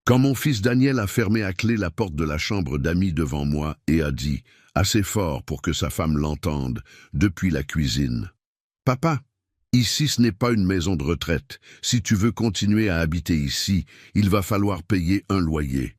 Quand mon fils Daniel a fermé à clé la porte de la chambre d'amis devant moi et a dit, assez fort pour que sa femme l'entende, depuis la cuisine: « Papa, ici ce n'est pas une maison de retraite. Si tu veux continuer à habiter ici, il va falloir payer un loyer. »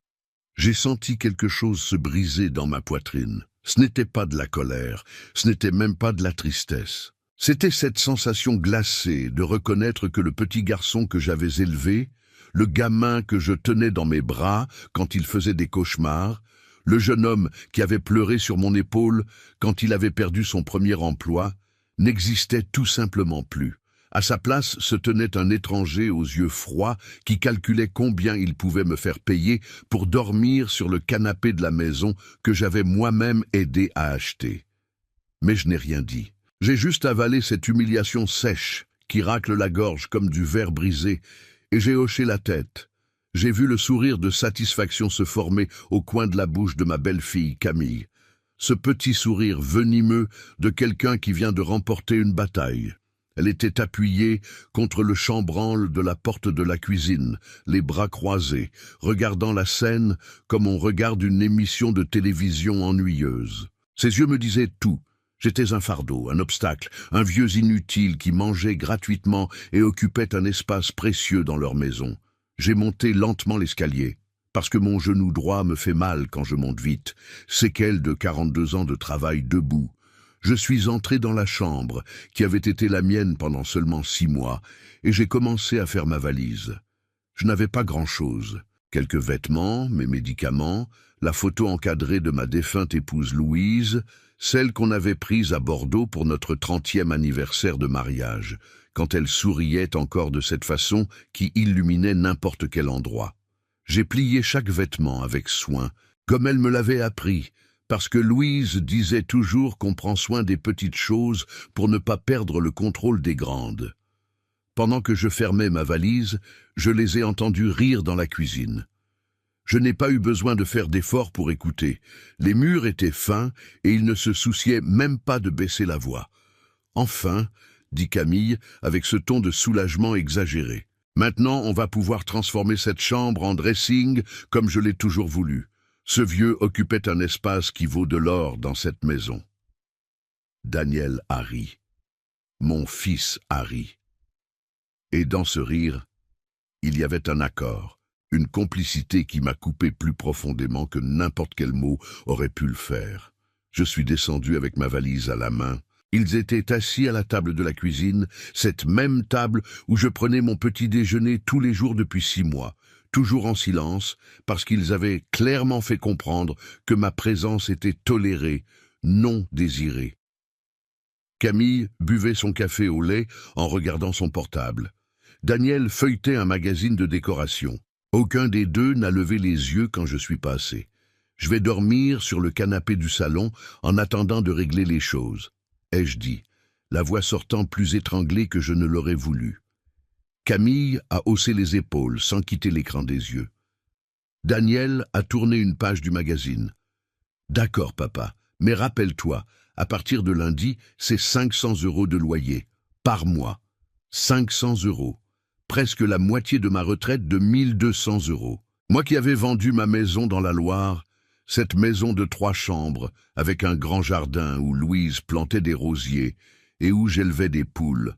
J'ai senti quelque chose se briser dans ma poitrine. Ce n'était pas de la colère, ce n'était même pas de la tristesse. C'était cette sensation glacée de reconnaître que le petit garçon que j'avais élevé, le gamin que je tenais dans mes bras quand il faisait des cauchemars, le jeune homme qui avait pleuré sur mon épaule quand il avait perdu son premier emploi, n'existait tout simplement plus. À sa place se tenait un étranger aux yeux froids qui calculait combien il pouvait me faire payer pour dormir sur le canapé de la maison que j'avais moi-même aidé à acheter. Mais je n'ai rien dit. J'ai juste avalé cette humiliation sèche qui racle la gorge comme du verre brisé, et j'ai hoché la tête. J'ai vu le sourire de satisfaction se former au coin de la bouche de ma belle-fille Camille. Ce petit sourire venimeux de quelqu'un qui vient de remporter une bataille. Elle était appuyée contre le chambranle de la porte de la cuisine, les bras croisés, regardant la scène comme on regarde une émission de télévision ennuyeuse. Ses yeux me disaient tout. J'étais un fardeau, un obstacle, un vieux inutile qui mangeait gratuitement et occupait un espace précieux dans leur maison. J'ai monté lentement l'escalier, parce que mon genou droit me fait mal quand je monte vite, séquelle de 42 ans de travail debout. Je suis entré dans la chambre, qui avait été la mienne pendant seulement 6 mois, et j'ai commencé à faire ma valise. Je n'avais pas grand-chose. Quelques vêtements, mes médicaments, la photo encadrée de ma défunte épouse Louise, celle qu'on avait prise à Bordeaux pour notre 30e anniversaire de mariage, quand elle souriait encore de cette façon qui illuminait n'importe quel endroit. J'ai plié chaque vêtement avec soin, comme elle me l'avait appris, parce que Louise disait toujours qu'on prend soin des petites choses pour ne pas perdre le contrôle des grandes. Pendant que je fermais ma valise, je les ai entendus rire dans la cuisine. Je n'ai pas eu besoin de faire d'efforts pour écouter. Les murs étaient fins et ils ne se souciaient même pas de baisser la voix. « Enfin », dit Camille avec ce ton de soulagement exagéré. « Maintenant, on va pouvoir transformer cette chambre en dressing comme je l'ai toujours voulu. » Ce vieux occupait un espace qui vaut de l'or dans cette maison. Daniel a ri. Mon fils a ri. Et dans ce rire, il y avait un accord, une complicité qui m'a coupé plus profondément que n'importe quel mot aurait pu le faire. Je suis descendu avec ma valise à la main. Ils étaient assis à la table de la cuisine, cette même table où je prenais mon petit déjeuner tous les jours depuis 6 mois. Toujours en silence, parce qu'ils avaient clairement fait comprendre que ma présence était tolérée, non désirée. Camille buvait son café au lait en regardant son portable. Daniel feuilletait un magazine de décoration. Aucun des deux n'a levé les yeux quand je suis passé. Je vais dormir sur le canapé du salon en attendant de régler les choses, ai-je dit, la voix sortant plus étranglée que je ne l'aurais voulu. Camille a haussé les épaules sans quitter l'écran des yeux. Daniel a tourné une page du magazine. « D'accord, papa, mais rappelle-toi, à partir de lundi, c'est 500 € de loyer, par mois. 500 €, presque la moitié de ma retraite de 1200 €. Moi qui avais vendu ma maison dans la Loire, cette maison de 3 chambres, avec un grand jardin où Louise plantait des rosiers et où j'élevais des poules,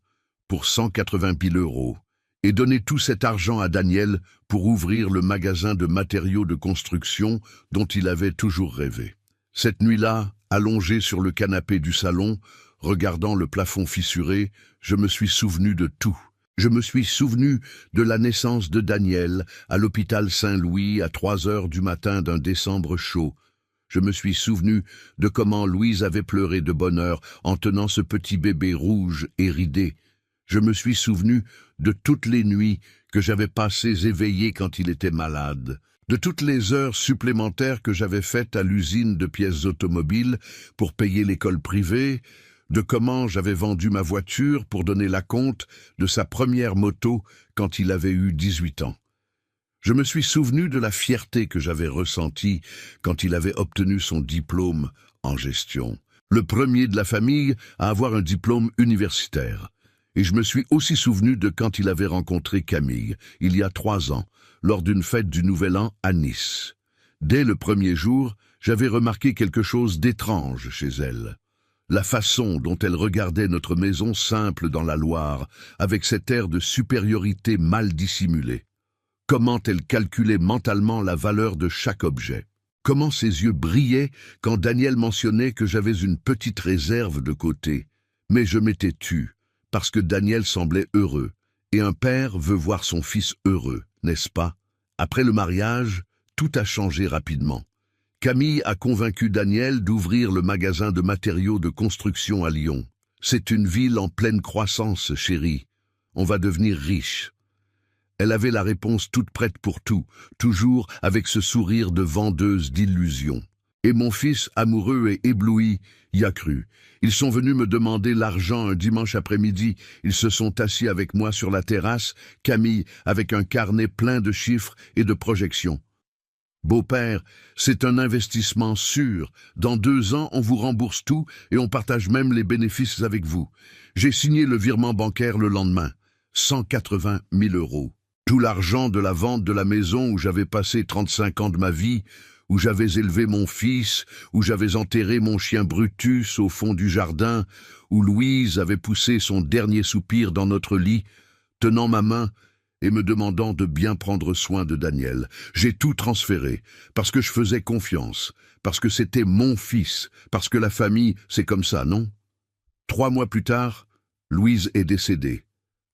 pour 180 000 €. Et donner tout cet argent à Daniel pour ouvrir le magasin de matériaux de construction dont il avait toujours rêvé. Cette nuit-là, allongé sur le canapé du salon, regardant le plafond fissuré, je me suis souvenu de tout. Je me suis souvenu de la naissance de Daniel à l'hôpital Saint-Louis à 3 heures du matin d'un décembre chaud. Je me suis souvenu de comment Louise avait pleuré de bonheur en tenant ce petit bébé rouge et ridé. Je me suis souvenu de toutes les nuits que j'avais passées éveillé quand il était malade, de toutes les heures supplémentaires que j'avais faites à l'usine de pièces automobiles pour payer l'école privée, de comment j'avais vendu ma voiture pour donner l'acompte de sa première moto quand il avait eu 18 ans. Je me suis souvenu de la fierté que j'avais ressentie quand il avait obtenu son diplôme en gestion, le premier de la famille à avoir un diplôme universitaire. Et je me suis aussi souvenu de quand il avait rencontré Camille, il y a 3 ans, lors d'une fête du Nouvel An à Nice. Dès le premier jour, j'avais remarqué quelque chose d'étrange chez elle. La façon dont elle regardait notre maison simple dans la Loire, avec cet air de supériorité mal dissimulé. Comment elle calculait mentalement la valeur de chaque objet. Comment ses yeux brillaient quand Daniel mentionnait que j'avais une petite réserve de côté. Mais je m'étais tu, parce que Daniel semblait heureux, et un père veut voir son fils heureux, n'est-ce pas? Après le mariage, tout a changé rapidement. Camille a convaincu Daniel d'ouvrir le magasin de matériaux de construction à Lyon. C'est une ville en pleine croissance, chérie. On va devenir riche. Elle avait la réponse toute prête pour tout, toujours avec ce sourire de vendeuse d'illusions. Et mon fils, amoureux et ébloui, y a cru. Ils sont venus me demander l'argent un dimanche après-midi. Ils se sont assis avec moi sur la terrasse, Camille avec un carnet plein de chiffres et de projections. Beau-père, c'est un investissement sûr. Dans 2 ans, on vous rembourse tout et on partage même les bénéfices avec vous. J'ai signé le virement bancaire le lendemain. 180 000 €. Tout l'argent de la vente de la maison où j'avais passé 35 ans de ma vie, où j'avais élevé mon fils, où j'avais enterré mon chien Brutus au fond du jardin, où Louise avait poussé son dernier soupir dans notre lit, tenant ma main et me demandant de bien prendre soin de Daniel. J'ai tout transféré, parce que je faisais confiance, parce que c'était mon fils, parce que la famille, c'est comme ça, non? 3 mois plus tard, Louise est décédée.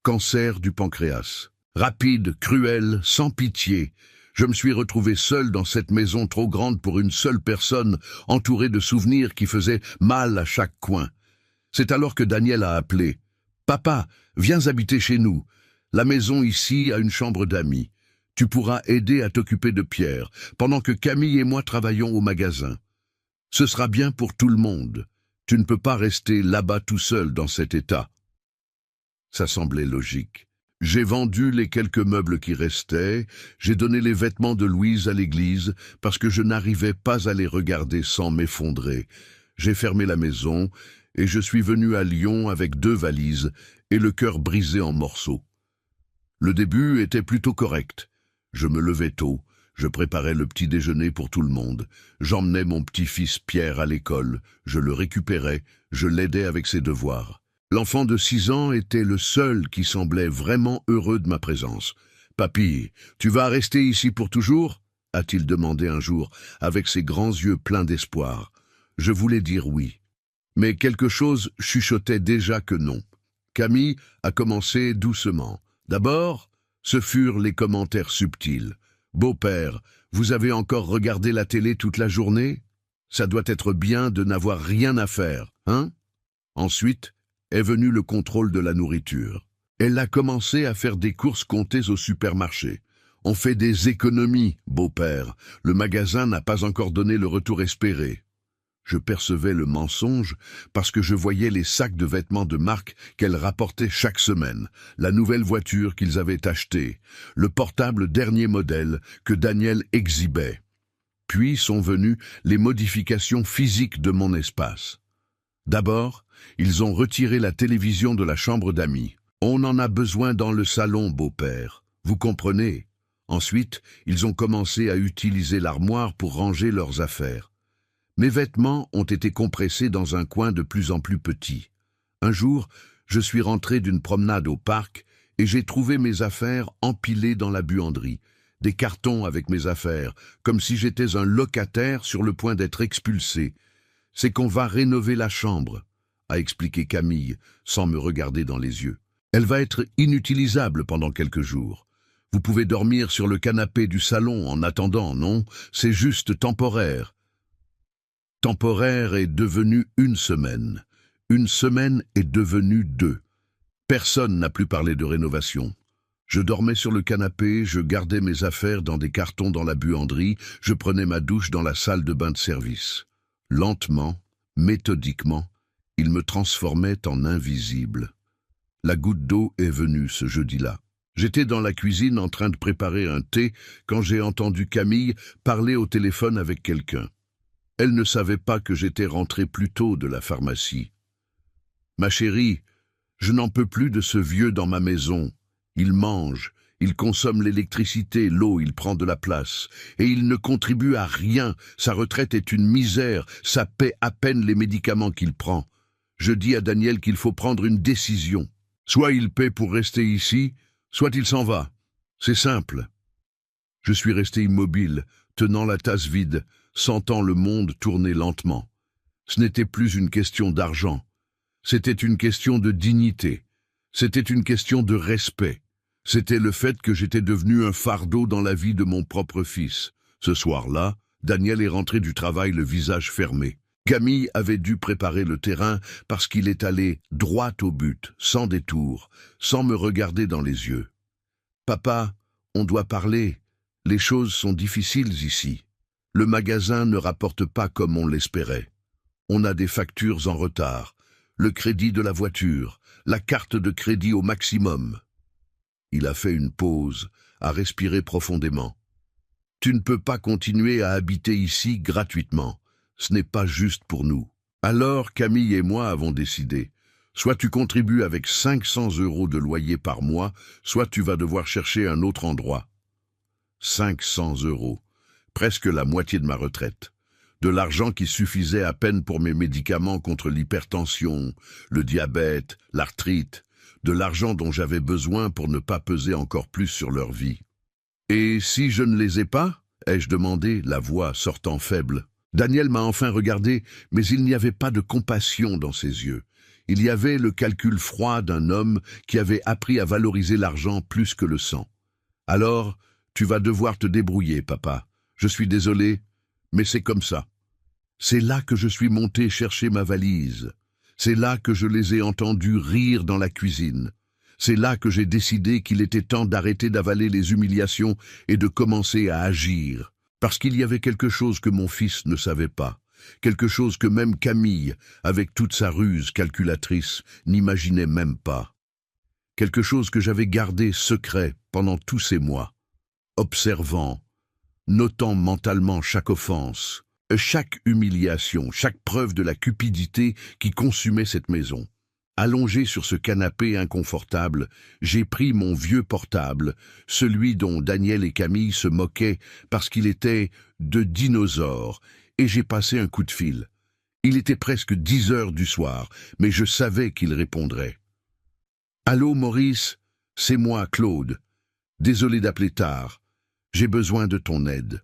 Cancer du pancréas. Rapide, cruel, sans pitié. Je me suis retrouvé seul dans cette maison trop grande pour une seule personne, entouré de souvenirs qui faisaient mal à chaque coin. C'est alors que Daniel a appelé. « Papa, viens habiter chez nous. La maison ici a une chambre d'amis. Tu pourras aider à t'occuper de Pierre, pendant que Camille et moi travaillons au magasin. Ce sera bien pour tout le monde. Tu ne peux pas rester là-bas tout seul dans cet état. » Ça semblait logique. J'ai vendu les quelques meubles qui restaient, j'ai donné les vêtements de Louise à l'église, parce que je n'arrivais pas à les regarder sans m'effondrer. J'ai fermé la maison, et je suis venu à Lyon avec 2 valises, et le cœur brisé en morceaux. Le début était plutôt correct. Je me levais tôt, je préparais le petit déjeuner pour tout le monde. J'emmenais mon petit-fils Pierre à l'école, je le récupérais, je l'aidais avec ses devoirs. L'enfant de 6 ans était le seul qui semblait vraiment heureux de ma présence. « Papy, tu vas rester ici pour toujours ?» a-t-il demandé un jour, avec ses grands yeux pleins d'espoir. Je voulais dire oui. Mais quelque chose chuchotait déjà que non. Camille a commencé doucement. D'abord, ce furent les commentaires subtils. « Beau-père, vous avez encore regardé la télé toute la journée? Ça doit être bien de n'avoir rien à faire, hein ?» Ensuite, est venu le contrôle de la nourriture. Elle a commencé à faire des courses comptées au supermarché. On fait des économies, beau-père. Le magasin n'a pas encore donné le retour espéré. Je percevais le mensonge parce que je voyais les sacs de vêtements de marque qu'elle rapportait chaque semaine, la nouvelle voiture qu'ils avaient achetée, le portable dernier modèle que Daniel exhibait. Puis sont venues les modifications physiques de mon espace. D'abord, ils ont retiré la télévision de la chambre d'amis. On en a besoin dans le salon, beau-père. Vous comprenez? Ensuite, ils ont commencé à utiliser l'armoire pour ranger leurs affaires. Mes vêtements ont été compressés dans un coin de plus en plus petit. Un jour, je suis rentré d'une promenade au parc et j'ai trouvé mes affaires empilées dans la buanderie. Des cartons avec mes affaires, comme si j'étais un locataire sur le point d'être expulsé. « C'est qu'on va rénover la chambre », a expliqué Camille, sans me regarder dans les yeux. « Elle va être inutilisable pendant quelques jours. Vous pouvez dormir sur le canapé du salon en attendant, non? C'est juste temporaire. » Temporaire est devenu 1 semaine. 1 semaine est devenue 2. Personne n'a plus parlé de rénovation. Je dormais sur le canapé, je gardais mes affaires dans des cartons dans la buanderie, je prenais ma douche dans la salle de bain de service. Lentement, méthodiquement, il me transformait en invisible. La goutte d'eau est venue ce jeudi-là. J'étais dans la cuisine en train de préparer un thé quand j'ai entendu Camille parler au téléphone avec quelqu'un. Elle ne savait pas que j'étais rentré plus tôt de la pharmacie. « Ma chérie, Je n'en peux plus de ce vieux dans ma maison. Il mange, il consomme l'électricité, l'eau, il prend de la place. Et il ne contribue à rien. Sa retraite est une misère. Ça paie à peine les médicaments qu'il prend. Je dis à Daniel qu'il faut prendre une décision. Soit il paie pour rester ici, soit il s'en va. C'est simple. Je suis resté immobile, tenant la tasse vide, sentant le monde tourner lentement. Ce n'était plus une question d'argent. C'était une question de dignité. C'était une question de respect. C'était le fait que j'étais devenu un fardeau dans la vie de mon propre fils. Ce soir-là, Daniel est rentré du travail le visage fermé. Camille avait dû préparer le terrain parce qu'il est allé droit au but, sans détour, sans me regarder dans les yeux. « Papa, on doit parler. Les choses sont difficiles ici. Le magasin ne rapporte pas comme on l'espérait. On a des factures en retard, le crédit de la voiture, la carte de crédit au maximum. » Il a fait une pause, a respiré profondément. « Tu ne peux pas continuer à habiter ici gratuitement. Ce n'est pas juste pour nous. » Alors Camille et moi avons décidé. Soit tu contribues avec 500 € de loyer par mois, soit tu vas devoir chercher un autre endroit. 500 €, presque la moitié de ma retraite. De l'argent qui suffisait à peine pour mes médicaments contre l'hypertension, le diabète, l'arthrite, de l'argent dont j'avais besoin pour ne pas peser encore plus sur leur vie. « Et si je ne les ai pas ?» ai-je demandé, la voix sortant faible. Daniel m'a enfin regardé, mais il n'y avait pas de compassion dans ses yeux. Il y avait le calcul froid d'un homme qui avait appris à valoriser l'argent plus que le sang. « Alors, tu vas devoir te débrouiller, papa. Je suis désolé, mais c'est comme ça. » C'est là que je suis monté chercher ma valise. C'est là que je les ai entendus rire dans la cuisine. C'est là que j'ai décidé qu'il était temps d'arrêter d'avaler les humiliations et de commencer à agir. Parce qu'il y avait quelque chose que mon fils ne savait pas. Quelque chose que même Camille, avec toute sa ruse calculatrice, n'imaginait même pas. Quelque chose que j'avais gardé secret pendant tous ces mois. Observant, notant mentalement chaque offense, chaque humiliation, chaque preuve de la cupidité qui consumait cette maison. Allongé sur ce canapé inconfortable, j'ai pris mon vieux portable, celui dont Daniel et Camille se moquaient parce qu'il était de dinosaure, et j'ai passé un coup de fil. Il était presque 10 heures du soir, mais je savais qu'il répondrait. « Allô, Maurice, c'est moi, Claude. Désolé d'appeler tard. J'ai besoin de ton aide. »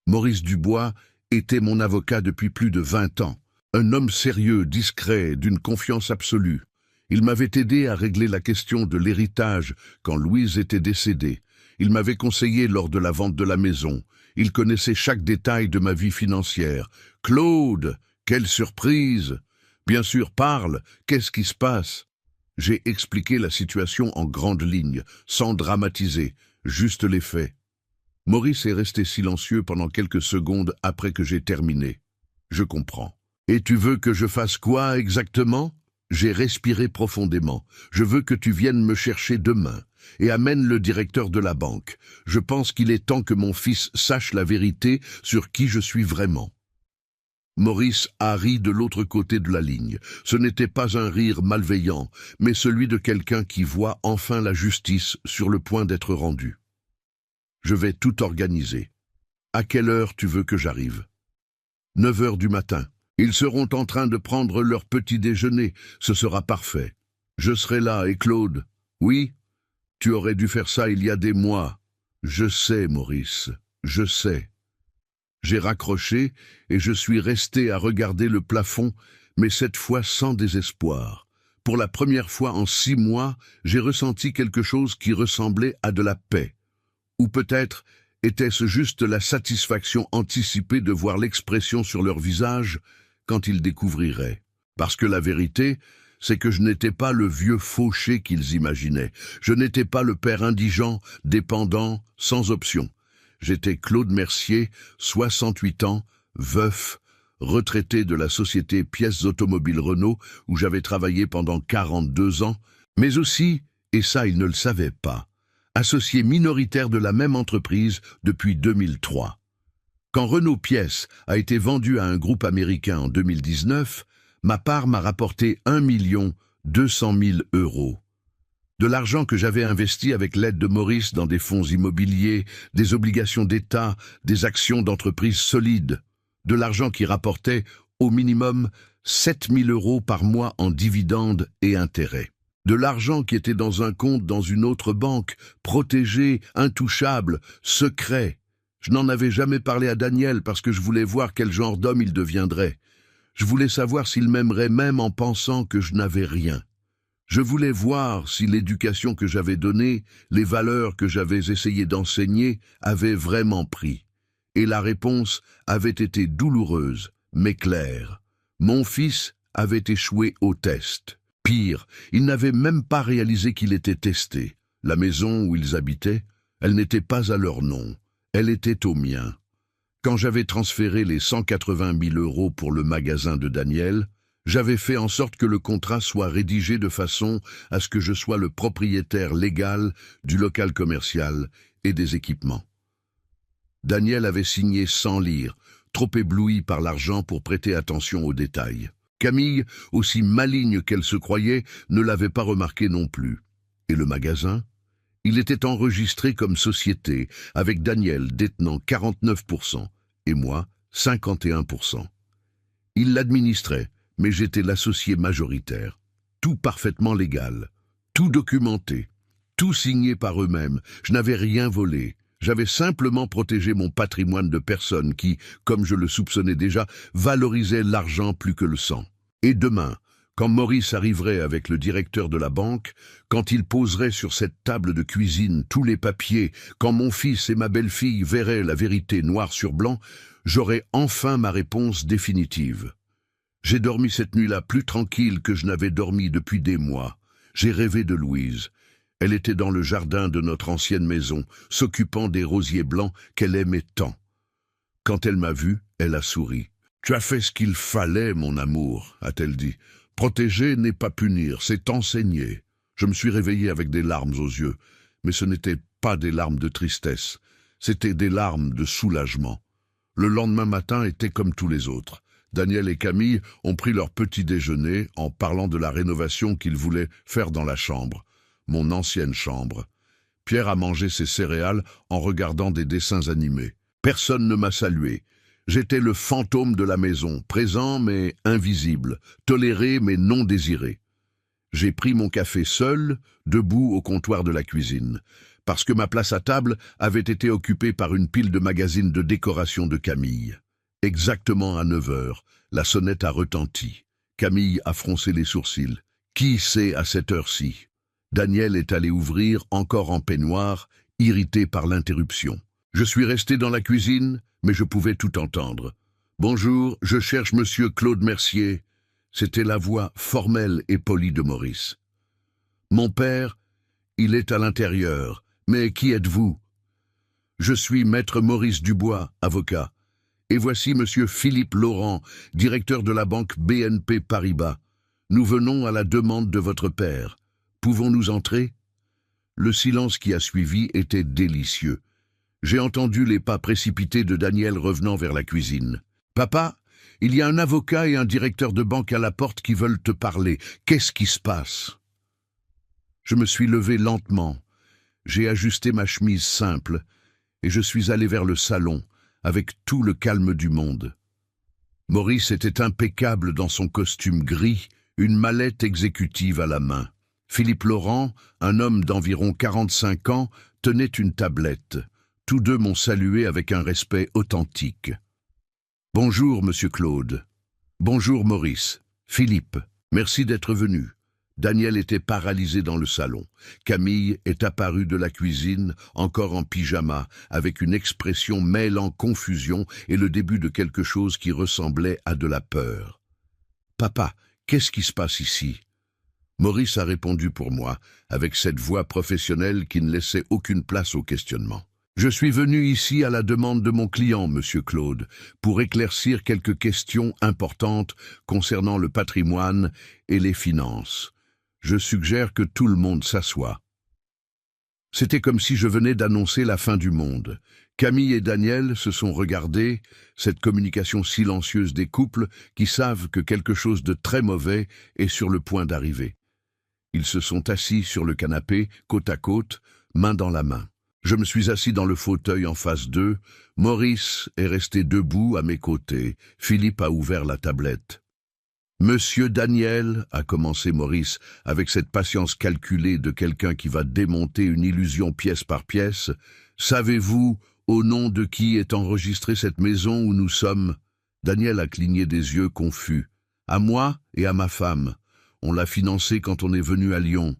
Maurice Dubois était mon avocat depuis plus de 20 ans. Un homme sérieux, discret, d'une confiance absolue. Il m'avait aidé à régler la question de l'héritage quand Louise était décédée. Il m'avait conseillé lors de la vente de la maison. Il connaissait chaque détail de ma vie financière. « Claude, quelle surprise ! Bien sûr, parle, qu'est-ce qui se passe ?» J'ai expliqué la situation en grandes lignes, sans dramatiser, juste les faits. Maurice est resté silencieux pendant quelques secondes après que j'ai terminé. « Je comprends. Et tu veux que je fasse quoi exactement ?» J'ai respiré profondément. « Je veux que tu viennes me chercher demain et amène le directeur de la banque. Je pense qu'il est temps que mon fils sache la vérité sur qui je suis vraiment. » Maurice a ri de l'autre côté de la ligne. Ce n'était pas un rire malveillant, mais celui de quelqu'un qui voit enfin la justice sur le point d'être rendue. « Je vais tout organiser. À quelle heure tu veux que j'arrive ?» 9 heures du matin. Ils seront en train de prendre leur petit déjeuner. Ce sera parfait. Je serai là, et Claude? Oui? Tu aurais dû faire ça il y a des mois. Je sais, Maurice, je sais. J'ai raccroché et je suis resté à regarder le plafond, mais cette fois sans désespoir. Pour la première fois en 6 mois, j'ai ressenti quelque chose qui ressemblait à de la paix. Ou peut-être était-ce juste la satisfaction anticipée de voir l'expression sur leur visage quand ils découvriraient. Parce que la vérité, c'est que je n'étais pas le vieux fauché qu'ils imaginaient. Je n'étais pas le père indigent, dépendant, sans option. J'étais Claude Mercier, 68 ans, veuf, retraité de la société Pièces Automobiles Renault, où j'avais travaillé pendant 42 ans, mais aussi, et ça ils ne le savaient pas, associé minoritaire de la même entreprise depuis 2003. Quand Renault Pièces a été vendu à un groupe américain en 2019, ma part m'a rapporté 1 million 200 000 €. De l'argent que j'avais investi avec l'aide de Maurice dans des fonds immobiliers, des obligations d'État, des actions d'entreprises solides. De l'argent qui rapportait, au minimum, 7 000 € par mois en dividendes et intérêts. De l'argent qui était dans un compte dans une autre banque, protégé, intouchable, secret. Je n'en avais jamais parlé à Daniel parce que je voulais voir quel genre d'homme il deviendrait. Je voulais savoir s'il m'aimerait même en pensant que je n'avais rien. Je voulais voir si l'éducation que j'avais donnée, les valeurs que j'avais essayé d'enseigner, avaient vraiment pris. Et la réponse avait été douloureuse, mais claire. Mon fils avait échoué au test. Pire, il n'avait même pas réalisé qu'il était testé. La maison où ils habitaient, elle n'était pas à leur nom. Elle était au mien. Quand j'avais transféré les 180 000 € pour le magasin de Daniel, j'avais fait en sorte que le contrat soit rédigé de façon à ce que je sois le propriétaire légal du local commercial et des équipements. Daniel avait signé sans lire, trop ébloui par l'argent pour prêter attention aux détails. Camille, aussi maligne qu'elle se croyait, ne l'avait pas remarqué non plus. Et le magasin ? Il était enregistré comme société, avec Daniel détenant 49% et moi 51%. Il l'administrait, mais j'étais l'associé majoritaire. Tout parfaitement légal, tout documenté, tout signé par eux-mêmes. Je n'avais rien volé. J'avais simplement protégé mon patrimoine de personnes qui, comme je le soupçonnais déjà, valorisaient l'argent plus que le sang. Et demain, quand Maurice arriverait avec le directeur de la banque, quand il poserait sur cette table de cuisine tous les papiers, quand mon fils et ma belle-fille verraient la vérité noir sur blanc, j'aurais enfin ma réponse définitive. J'ai dormi cette nuit-là plus tranquille que je n'avais dormi depuis des mois. J'ai rêvé de Louise. Elle était dans le jardin de notre ancienne maison, s'occupant des rosiers blancs qu'elle aimait tant. Quand elle m'a vu, elle a souri. « Tu as fait ce qu'il fallait, mon amour », a-t-elle dit. « Protéger n'est pas punir, c'est enseigner. » Je me suis réveillé avec des larmes aux yeux, mais ce n'étaient pas des larmes de tristesse, c'étaient des larmes de soulagement. Le lendemain matin était comme tous les autres. Daniel et Camille ont pris leur petit déjeuner en parlant de la rénovation qu'ils voulaient faire dans la chambre, mon ancienne chambre. Pierre a mangé ses céréales en regardant des dessins animés. Personne ne m'a salué. J'étais le fantôme de la maison, présent mais invisible, toléré mais non désiré. J'ai pris mon café seul, debout au comptoir de la cuisine, parce que ma place à table avait été occupée par une pile de magazines de décoration de Camille. Exactement à 9 heures, la sonnette a retenti. Camille a froncé les sourcils. Qui sait à cette heure-ci? Daniel est allé ouvrir, encore en peignoir, irrité par l'interruption. Je suis resté dans la cuisine, mais je pouvais tout entendre. « Bonjour, je cherche monsieur Claude Mercier. » C'était la voix formelle et polie de Maurice. « Mon père, il est à l'intérieur. Mais qui êtes-vous ?»« Je suis maître Maurice Dubois, avocat. Et voici monsieur Philippe Laurent, directeur de la banque BNP Paribas. Nous venons à la demande de votre père. Pouvons-nous entrer ?» Le silence qui a suivi était délicieux. J'ai entendu les pas précipités de Daniel revenant vers la cuisine. « Papa, il y a un avocat et un directeur de banque à la porte qui veulent te parler. Qu'est-ce qui se passe ?» Je me suis levé lentement. J'ai ajusté ma chemise simple et je suis allé vers le salon, avec tout le calme du monde. Maurice était impeccable dans son costume gris, une mallette exécutive à la main. Philippe Laurent, un homme d'environ 45 ans, tenait une tablette. Tous deux m'ont salué avec un respect authentique. « Bonjour, monsieur Claude. »« Bonjour, Maurice. Philippe, merci d'être venu. » Daniel était paralysé dans le salon. Camille est apparue de la cuisine, encore en pyjama, avec une expression mêlant confusion et le début de quelque chose qui ressemblait à de la peur. « Papa, qu'est-ce qui se passe ici ?» Maurice a répondu pour moi, avec cette voix professionnelle qui ne laissait aucune place au questionnement. « Je suis venu ici à la demande de mon client, monsieur Claude, pour éclaircir quelques questions importantes concernant le patrimoine et les finances. Je suggère que tout le monde s'assoie. » C'était comme si je venais d'annoncer la fin du monde. Camille et Daniel se sont regardés, cette communication silencieuse des couples qui savent que quelque chose de très mauvais est sur le point d'arriver. Ils se sont assis sur le canapé, côte à côte, main dans la main. Je me suis assis dans le fauteuil en face d'eux. Maurice est resté debout à mes côtés. Philippe a ouvert la tablette. « Monsieur Daniel, a commencé Maurice, avec cette patience calculée de quelqu'un qui va démonter une illusion pièce par pièce, savez-vous au nom de qui est enregistrée cette maison où nous sommes ?» Daniel a cligné des yeux confus. « À moi et à ma femme. On l'a financée quand on est venu à Lyon. »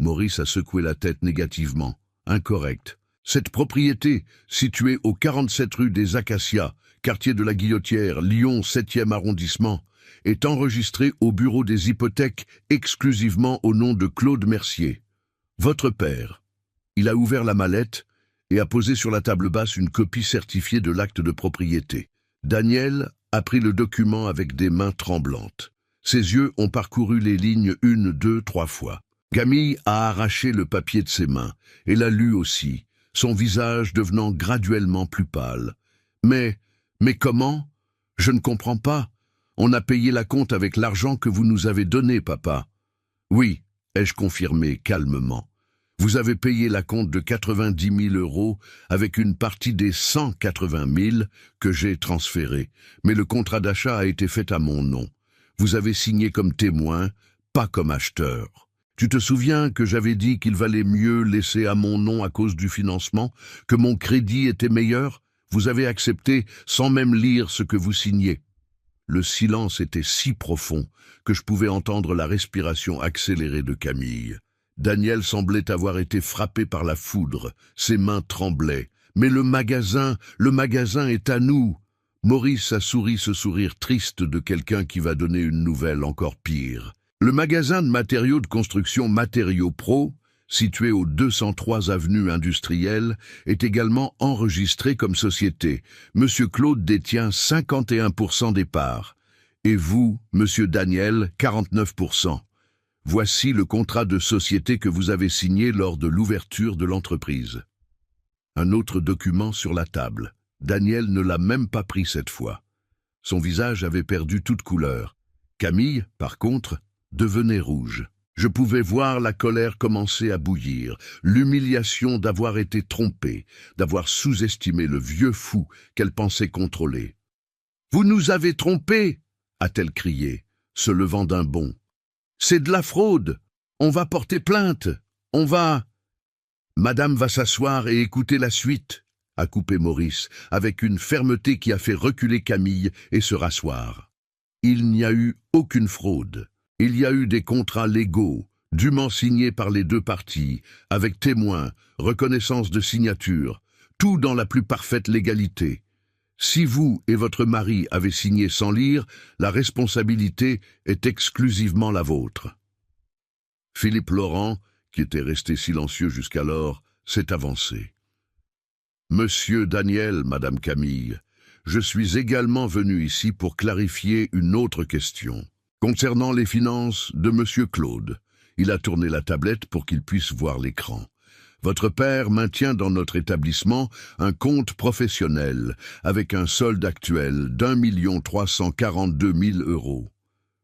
Maurice a secoué la tête négativement. « Incorrect. Cette propriété, située au 47 rue des Acacias, quartier de la Guillotière, Lyon 7e arrondissement, est enregistrée au bureau des hypothèques exclusivement au nom de Claude Mercier. Votre père. » Il a ouvert la mallette et a posé sur la table basse une copie certifiée de l'acte de propriété. Daniel a pris le document avec des mains tremblantes. Ses yeux ont parcouru les lignes 1, 2, 3 fois. Camille a arraché le papier de ses mains et l'a lu aussi, son visage devenant graduellement plus pâle. Mais comment? Je ne comprends pas. On a payé la compte avec l'argent que vous nous avez donné, papa. Oui, ai-je confirmé calmement. Vous avez payé la compte de 90 000 € avec une partie des 180 000 que j'ai transférés, mais le contrat d'achat a été fait à mon nom. Vous avez signé comme témoin, pas comme acheteur. Tu te souviens que j'avais dit qu'il valait mieux laisser à mon nom à cause du financement, que mon crédit était meilleur? Vous avez accepté sans même lire ce que vous signiez. Le silence était si profond que je pouvais entendre la respiration accélérée de Camille. Daniel semblait avoir été frappé par la foudre, ses mains tremblaient. « Mais le magasin est à nous !» Maurice a souri ce sourire triste de quelqu'un qui va donner une nouvelle encore pire. Le magasin de matériaux de construction Matériaux Pro, situé au 203 avenue Industrielle, est également enregistré comme société. Monsieur Claude détient 51% des parts. Et vous, monsieur Daniel, 49%. Voici le contrat de société que vous avez signé lors de l'ouverture de l'entreprise. Un autre document sur la table. Daniel ne l'a même pas pris cette fois. Son visage avait perdu toute couleur. Camille, par contre, devenait rouge. Je pouvais voir la colère commencer à bouillir, l'humiliation d'avoir été trompée, d'avoir sous-estimé le vieux fou qu'elle pensait contrôler. « Vous nous avez trompés !» a-t-elle crié, se levant d'un bond. « C'est de la fraude. On va porter plainte. On va... » « Madame va s'asseoir et écouter la suite, » a coupé Maurice, avec une fermeté qui a fait reculer Camille et se rasseoir. Il n'y a eu aucune fraude. Il y a eu des contrats légaux, dûment signés par les deux parties, avec témoins, reconnaissance de signature, tout dans la plus parfaite légalité. Si vous et votre mari avez signé sans lire, la responsabilité est exclusivement la vôtre. Philippe Laurent, qui était resté silencieux jusqu'alors, s'est avancé. « Monsieur Daniel, Madame Camille, je suis également venu ici pour clarifier une autre question. Concernant les finances de Monsieur Claude, il a tourné la tablette pour qu'il puisse voir l'écran. Votre père maintient dans notre établissement un compte professionnel avec un solde actuel d'1 342 000 €.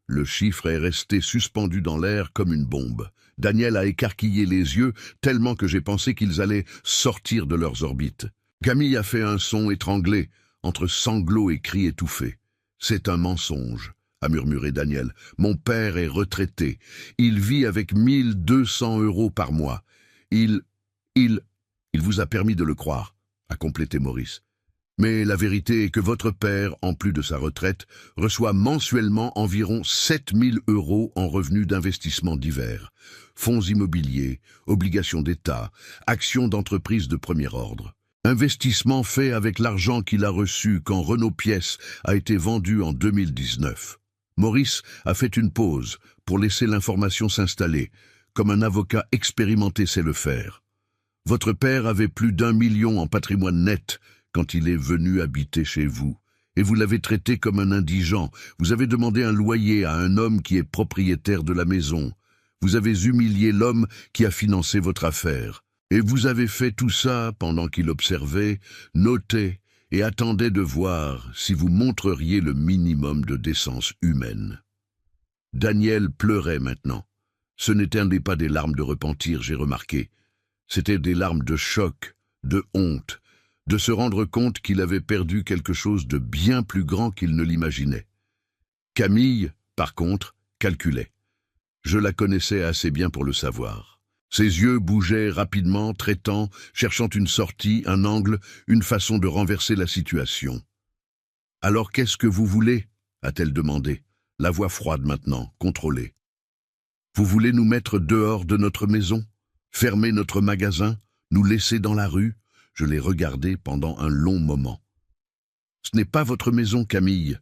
Le chiffre est resté suspendu dans l'air comme une bombe. Daniel a écarquillé les yeux tellement que j'ai pensé qu'ils allaient sortir de leurs orbites. Camille a fait un son étranglé, entre sanglots et cris étouffés. « C'est un mensonge », a murmuré Daniel. « Mon père est retraité. Il vit avec 1 200 € par mois. Il vous a permis de le croire, » a complété Maurice. Mais la vérité est que votre père, en plus de sa retraite, reçoit mensuellement environ 7 000 € en revenus d'investissement divers. Fonds immobiliers, obligations d'État, actions d'entreprises de premier ordre. Investissement fait avec l'argent qu'il a reçu quand Renault Pièces a été vendu en 2019. Maurice a fait une pause pour laisser l'information s'installer, comme un avocat expérimenté sait le faire. Votre père avait plus d'1 million en patrimoine net quand il est venu habiter chez vous, et vous l'avez traité comme un indigent. Vous avez demandé un loyer à un homme qui est propriétaire de la maison. Vous avez humilié l'homme qui a financé votre affaire. Et vous avez fait tout ça pendant qu'il observait, notait et attendait de voir si vous montreriez le minimum de décence humaine. Daniel pleurait maintenant. Ce n'étaient pas des larmes de repentir, j'ai remarqué. C'étaient des larmes de choc, de honte, de se rendre compte qu'il avait perdu quelque chose de bien plus grand qu'il ne l'imaginait. Camille, par contre, calculait. Je la connaissais assez bien pour le savoir. Ses yeux bougeaient rapidement, traitant, cherchant une sortie, un angle, une façon de renverser la situation. « Alors qu'est-ce que vous voulez ?» a-t-elle demandé, la voix froide maintenant, contrôlée. « Vous voulez nous mettre dehors de notre maison, fermer notre magasin, nous laisser dans la rue ?» Je l'ai regardé pendant un long moment. « Ce n'est pas votre maison, Camille.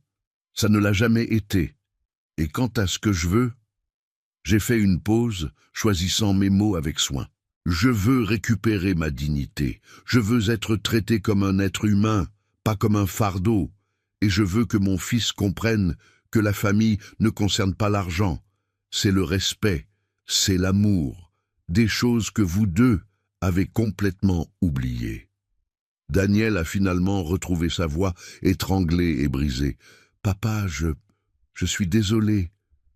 Ça ne l'a jamais été. Et quant à ce que je veux, j'ai fait une pause, choisissant mes mots avec soin. Je veux récupérer ma dignité. Je veux être traité comme un être humain, pas comme un fardeau. Et je veux que mon fils comprenne que la famille ne concerne pas l'argent. C'est le respect, c'est l'amour, des choses que vous deux avez complètement oubliées. » Daniel a finalement retrouvé sa voix, étranglée et brisée. « Papa, je suis désolé.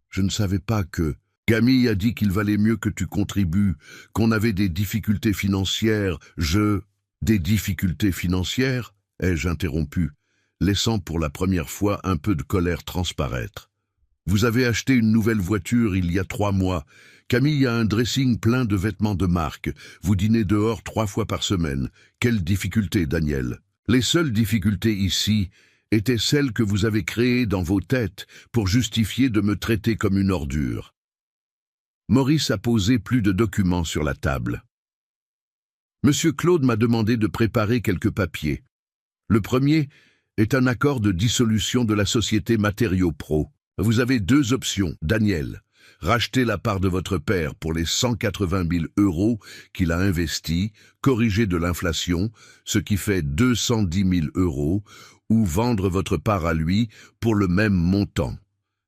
Je ne savais pas que... » Camille a dit qu'il valait mieux que tu contribues, qu'on avait des difficultés financières. Des difficultés financières ?» ai-je interrompu, laissant pour la première fois un peu de colère transparaître. « Vous avez acheté une nouvelle voiture il y a 3 mois. Camille a un dressing plein de vêtements de marque. Vous dînez dehors 3 fois par semaine. Quelle difficulté, Daniel? Les seules difficultés ici étaient celles que vous avez créées dans vos têtes pour justifier de me traiter comme une ordure. » Maurice a posé plus de documents sur la table. Monsieur Claude m'a demandé de préparer quelques papiers. Le premier est un accord de dissolution de la société Matériaux Pro. Vous avez 2 options, Daniel. Racheter la part de votre père pour les 180 000 € qu'il a investis, corrigé de l'inflation, ce qui fait 210 000 €, ou vendre votre part à lui pour le même montant.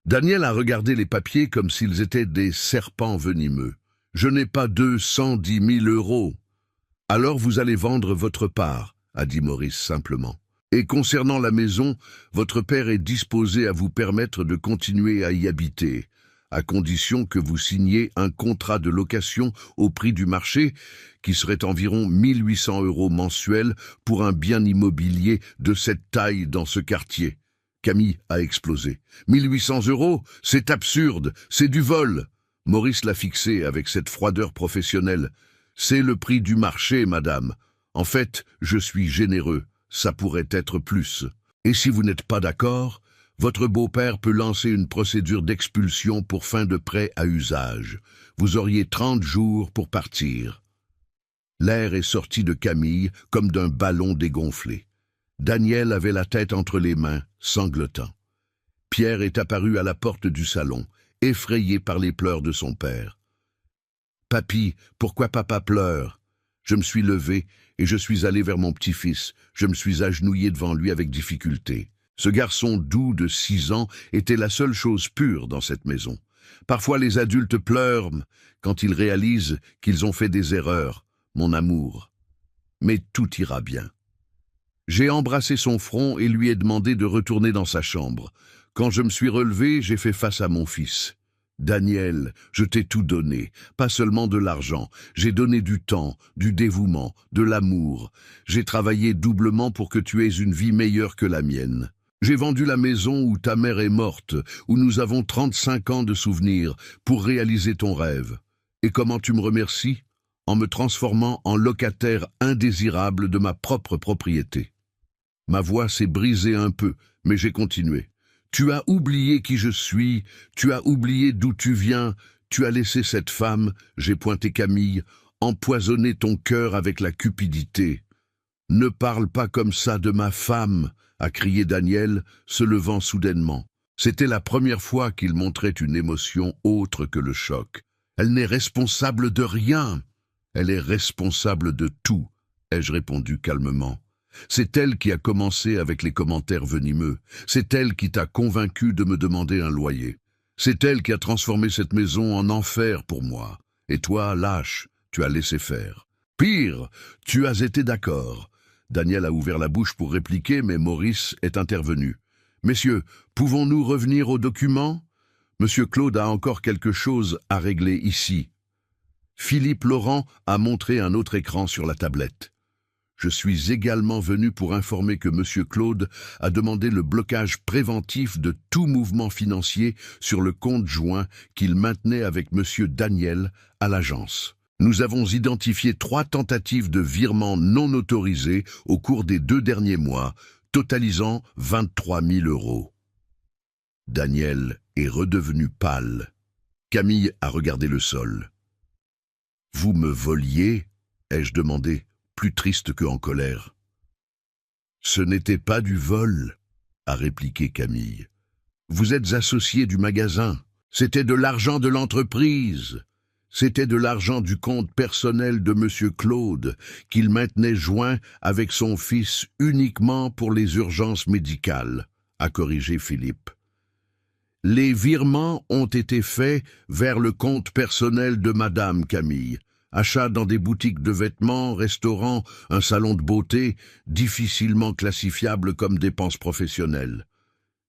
Daniel a regardé les papiers comme s'ils étaient des serpents venimeux. « Je n'ai pas 210 000 €. »« Alors vous allez vendre votre part, » a dit Maurice simplement. « Et concernant la maison, votre père est disposé à vous permettre de continuer à y habiter, à condition que vous signiez un contrat de location au prix du marché, qui serait environ 1 800 € mensuels pour un bien immobilier de cette taille dans ce quartier. » Camille a explosé. « 1 800 €, c'est absurde, c'est du vol !» Maurice l'a fixé avec cette froideur professionnelle. « C'est le prix du marché, madame. En fait, je suis généreux, ça pourrait être plus. Et si vous n'êtes pas d'accord, votre beau-père peut lancer une procédure d'expulsion pour fin de prêt à usage. Vous auriez 30 jours pour partir. » L'air est sorti de Camille comme d'un ballon dégonflé. Daniel avait la tête entre les mains, sanglotant. Pierre est apparu à la porte du salon, effrayé par les pleurs de son père. « Papy, pourquoi papa pleure ?» Je me suis levé et je suis allé vers mon petit-fils. Je me suis agenouillé devant lui avec difficulté. Ce garçon doux de 6 ans était la seule chose pure dans cette maison. Parfois les adultes pleurent quand ils réalisent qu'ils ont fait des erreurs, mon amour. Mais tout ira bien. J'ai embrassé son front et lui ai demandé de retourner dans sa chambre. Quand je me suis relevé, j'ai fait face à mon fils. « Daniel, je t'ai tout donné, pas seulement de l'argent. J'ai donné du temps, du dévouement, de l'amour. J'ai travaillé doublement pour que tu aies une vie meilleure que la mienne. J'ai vendu la maison où ta mère est morte, où nous avons 35 ans de souvenirs, pour réaliser ton rêve. Et comment tu me remercies? En me transformant en locataire indésirable de ma propre propriété. » Ma voix s'est brisée un peu, mais j'ai continué. « Tu as oublié qui je suis, tu as oublié d'où tu viens, tu as laissé cette femme, j'ai pointé Camille, empoisonner ton cœur avec la cupidité. Ne parle pas comme ça de ma femme, » a crié Daniel, se levant soudainement. C'était la première fois qu'il montrait une émotion autre que le choc. « Elle n'est responsable de rien. Elle est responsable de tout, » ai-je répondu calmement. C'est elle qui a commencé avec les commentaires venimeux. C'est elle qui t'a convaincu de me demander un loyer. C'est elle qui a transformé cette maison en enfer pour moi. Et toi, lâche, tu as laissé faire. Pire, tu as été d'accord. Daniel a ouvert la bouche pour répliquer, mais Maurice est intervenu. « Messieurs, pouvons-nous revenir aux documents ? Monsieur Claude a encore quelque chose à régler ici. Philippe Laurent a montré un autre écran sur la tablette. Je suis également venu pour informer que Monsieur Claude a demandé le blocage préventif de tout mouvement financier sur le compte joint qu'il maintenait avec Monsieur Daniel à l'agence. Nous avons identifié 3 tentatives de virement non autorisées au cours des 2 derniers mois, totalisant 23 000 €. Daniel est redevenu pâle. Camille a regardé le sol. « Vous me voliez ?» ai-je demandé, plus triste qu'en colère. « Ce n'était pas du vol, » a répliqué Camille. « Vous êtes associé du magasin. C'était de l'argent de l'entreprise. C'était de l'argent du compte personnel de Monsieur Claude, qu'il maintenait joint avec son fils uniquement pour les urgences médicales, » a corrigé Philippe. « Les virements ont été faits vers le compte personnel de Madame Camille. Achat dans des boutiques de vêtements, restaurants, un salon de beauté, difficilement classifiable comme dépenses professionnelles. »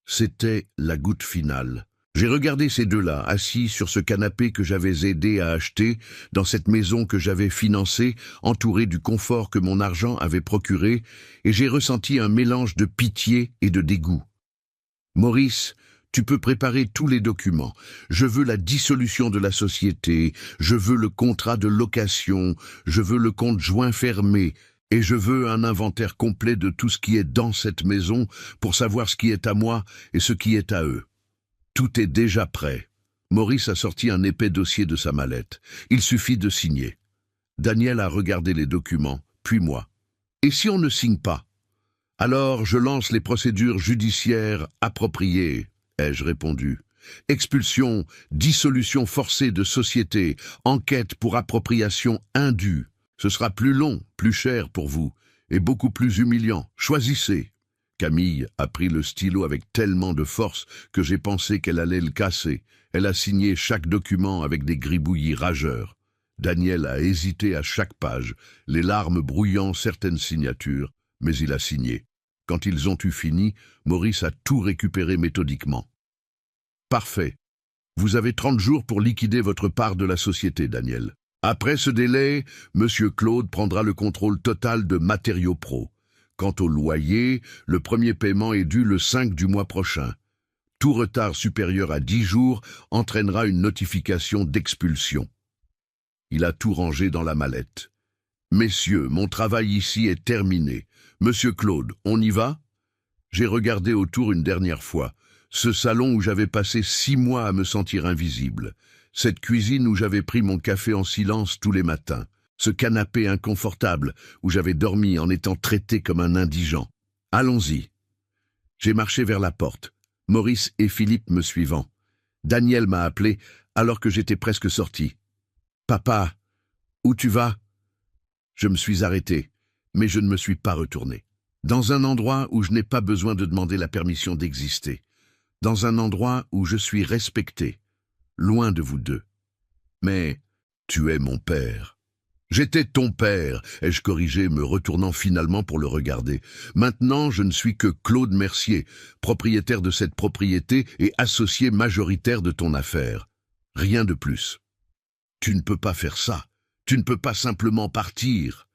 C'était la goutte finale. J'ai regardé ces deux-là, assis sur ce canapé que j'avais aidé à acheter, dans cette maison que j'avais financée, entourée du confort que mon argent avait procuré, et j'ai ressenti un mélange de pitié et de dégoût. « Maurice, tu peux préparer tous les documents. Je veux la dissolution de la société, je veux le contrat de location, je veux le compte joint fermé, et je veux un inventaire complet de tout ce qui est dans cette maison pour savoir ce qui est à moi et ce qui est à eux. Tout est déjà prêt. » Maurice a sorti un épais dossier de sa mallette. Il suffit de signer. Daniel a regardé les documents, puis moi. « Et si on ne signe pas ? Alors je lance les procédures judiciaires appropriées, » ai-je répondu. « Expulsion, dissolution forcée de société, enquête pour appropriation indue. Ce sera plus long, plus cher pour vous, et beaucoup plus humiliant. Choisissez. » Camille a pris le stylo avec tellement de force que j'ai pensé qu'elle allait le casser. Elle a signé chaque document avec des gribouillis rageurs. Daniel a hésité à chaque page, les larmes brouillant certaines signatures, mais il a signé. Quand ils ont eu fini, Maurice a tout récupéré méthodiquement. « Parfait. Vous avez 30 jours pour liquider votre part de la société, Daniel. Après ce délai, Monsieur Claude prendra le contrôle total de Matériaux Pro. Quant au loyer, le premier paiement est dû le 5 du mois prochain. Tout retard supérieur à 10 jours entraînera une notification d'expulsion. » Il a tout rangé dans la mallette. « Messieurs, mon travail ici est terminé. Monsieur Claude, on y va ?» J'ai regardé autour une dernière fois. Ce salon où j'avais passé 6 mois à me sentir invisible. Cette cuisine où j'avais pris mon café en silence tous les matins. Ce canapé inconfortable où j'avais dormi en étant traité comme un indigent. Allons-y. J'ai marché vers la porte, Maurice et Philippe me suivant. Daniel m'a appelé alors que j'étais presque sorti. « Papa, où tu vas ?» Je me suis arrêté, mais je ne me suis pas retourné. Dans un endroit où je n'ai pas besoin de demander la permission d'exister. Dans un endroit où je suis respecté, loin de vous deux. Mais tu es mon père. J'étais ton père, ai-je corrigé, me retournant finalement pour le regarder. Maintenant, je ne suis que Claude Mercier, propriétaire de cette propriété et associé majoritaire de ton affaire. Rien de plus. Tu ne peux pas faire ça. Tu ne peux pas simplement partir.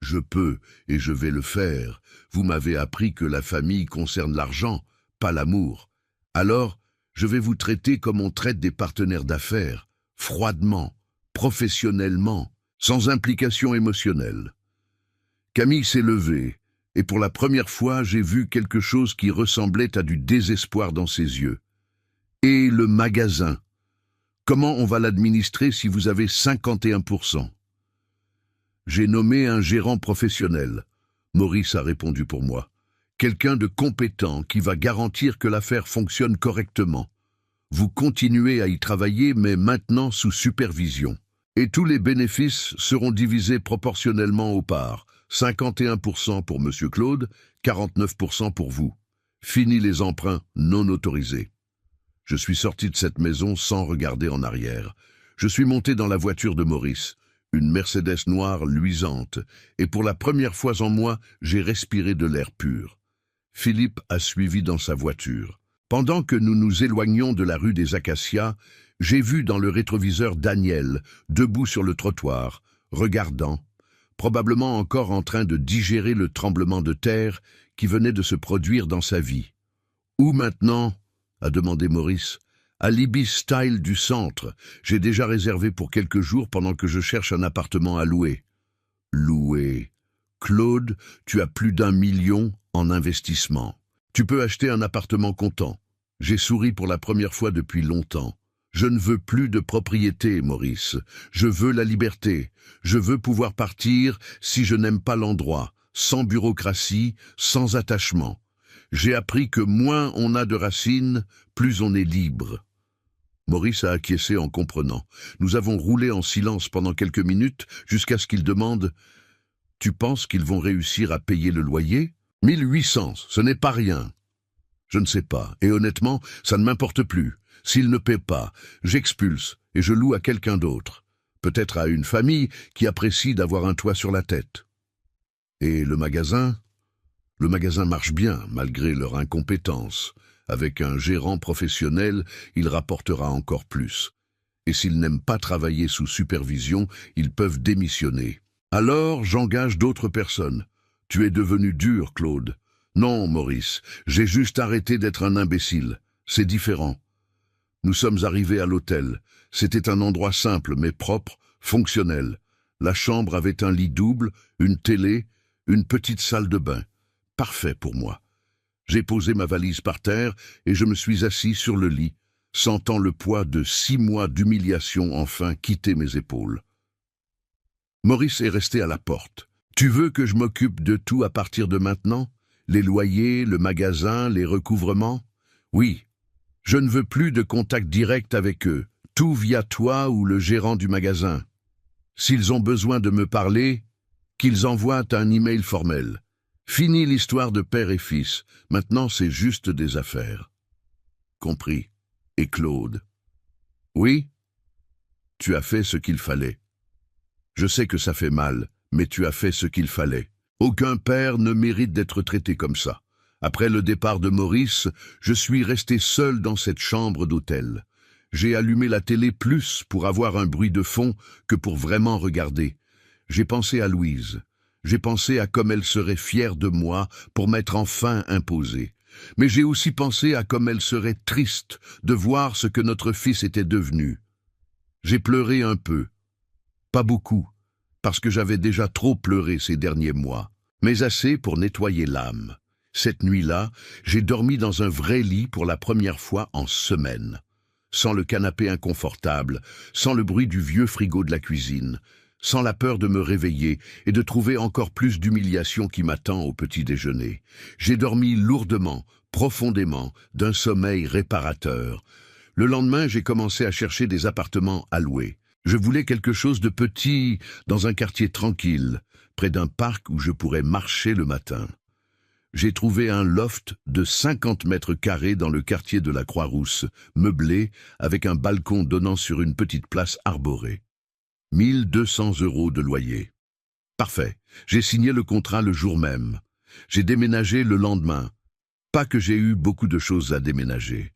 Je peux, et je vais le faire. Vous m'avez appris que la famille concerne l'argent, pas l'amour. Alors, je vais vous traiter comme on traite des partenaires d'affaires, froidement, professionnellement, sans implication émotionnelle. Camille s'est levée, et pour la première fois, j'ai vu quelque chose qui ressemblait à du désespoir dans ses yeux. Et le magasin, comment on va l'administrer si vous avez 51%? J'ai nommé un gérant professionnel. Maurice a répondu pour moi. Quelqu'un de compétent qui va garantir que l'affaire fonctionne correctement. Vous continuez à y travailler, mais maintenant sous supervision. Et tous les bénéfices seront divisés proportionnellement aux parts. 51% pour Monsieur Claude, 49% pour vous. Fini les emprunts non autorisés. Je suis sorti de cette maison sans regarder en arrière. Je suis monté dans la voiture de Maurice, une Mercedes noire luisante, et pour la première fois en moi, j'ai respiré de l'air pur. Philippe a suivi dans sa voiture. Pendant que nous nous éloignions de la rue des Acacias, j'ai vu dans le rétroviseur Daniel, debout sur le trottoir, regardant, probablement encore en train de digérer le tremblement de terre qui venait de se produire dans sa vie. « Où maintenant ?» a demandé Maurice. « À l'Ibis Style du centre. J'ai déjà réservé pour quelques jours pendant que je cherche un appartement à louer. » Louer. Claude, tu as plus d'1 million en investissement. Tu peux acheter un appartement comptant. J'ai souri pour la première fois depuis longtemps. Je ne veux plus de propriété, Maurice. Je veux la liberté. Je veux pouvoir partir si je n'aime pas l'endroit, sans bureaucratie, sans attachement. J'ai appris que moins on a de racines, plus on est libre. Maurice a acquiescé en comprenant. Nous avons roulé en silence pendant quelques minutes jusqu'à ce qu'il demande « Tu penses qu'ils vont réussir à payer le loyer ? 1800, ce n'est pas rien. » Je ne sais pas, et honnêtement, ça ne m'importe plus. S'ils ne paient pas, j'expulse et je loue à quelqu'un d'autre. Peut-être à une famille qui apprécie d'avoir un toit sur la tête. Et le magasin ? Le magasin marche bien, malgré leur incompétence. Avec un gérant professionnel, il rapportera encore plus. Et s'ils n'aiment pas travailler sous supervision, ils peuvent démissionner. Alors, j'engage d'autres personnes. Tu es devenu dur, Claude. Non, Maurice, j'ai juste arrêté d'être un imbécile. C'est différent. Nous sommes arrivés à l'hôtel. C'était un endroit simple, mais propre, fonctionnel. La chambre avait un lit double, une télé, une petite salle de bain. Parfait pour moi. J'ai posé ma valise par terre et je me suis assis sur le lit, sentant le poids de 6 mois d'humiliation enfin quitter mes épaules. Maurice est resté à la porte. « Tu veux que je m'occupe de tout à partir de maintenant ? Les loyers, le magasin, les recouvrements ? Oui. Je ne veux plus de contact direct avec eux, tout via toi ou le gérant du magasin. S'ils ont besoin de me parler, qu'ils envoient un email formel. Fini l'histoire de père et fils, maintenant c'est juste des affaires. » Compris. Et Claude ? Oui ? Tu as fait ce qu'il fallait. Je sais que ça fait mal, mais tu as fait ce qu'il fallait. Aucun père ne mérite d'être traité comme ça. Après le départ de Maurice, je suis resté seul dans cette chambre d'hôtel. J'ai allumé la télé plus pour avoir un bruit de fond que pour vraiment regarder. J'ai pensé à Louise. J'ai pensé à comme elle serait fière de moi pour m'être enfin imposée. Mais j'ai aussi pensé à comme elle serait triste de voir ce que notre fils était devenu. J'ai pleuré un peu. Pas beaucoup, parce que j'avais déjà trop pleuré ces derniers mois, mais assez pour nettoyer l'âme. Cette nuit-là, j'ai dormi dans un vrai lit pour la première fois en semaines. Sans le canapé inconfortable, sans le bruit du vieux frigo de la cuisine, sans la peur de me réveiller et de trouver encore plus d'humiliation qui m'attend au petit déjeuner. J'ai dormi lourdement, profondément, d'un sommeil réparateur. Le lendemain, j'ai commencé à chercher des appartements à louer. Je voulais quelque chose de petit, dans un quartier tranquille, près d'un parc où je pourrais marcher le matin. J'ai trouvé un loft de 50 mètres carrés dans le quartier de la Croix-Rousse, meublé, avec un balcon donnant sur une petite place arborée. 1 200 € de loyer. Parfait, j'ai signé le contrat le jour même. J'ai déménagé le lendemain. Pas que j'ai eu beaucoup de choses à déménager.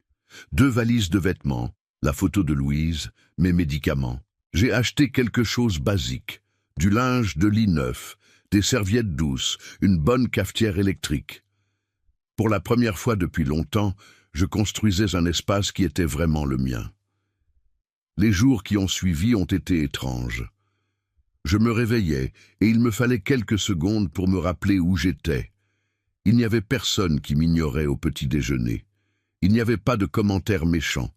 2 valises de vêtements, la photo de Louise, mes médicaments. J'ai acheté quelque chose basique, du linge de lit neuf, des serviettes douces, une bonne cafetière électrique. Pour la première fois depuis longtemps, je construisais un espace qui était vraiment le mien. Les jours qui ont suivi ont été étranges. Je me réveillais et il me fallait quelques secondes pour me rappeler où j'étais. Il n'y avait personne qui m'ignorait au petit déjeuner. Il n'y avait pas de commentaires méchants.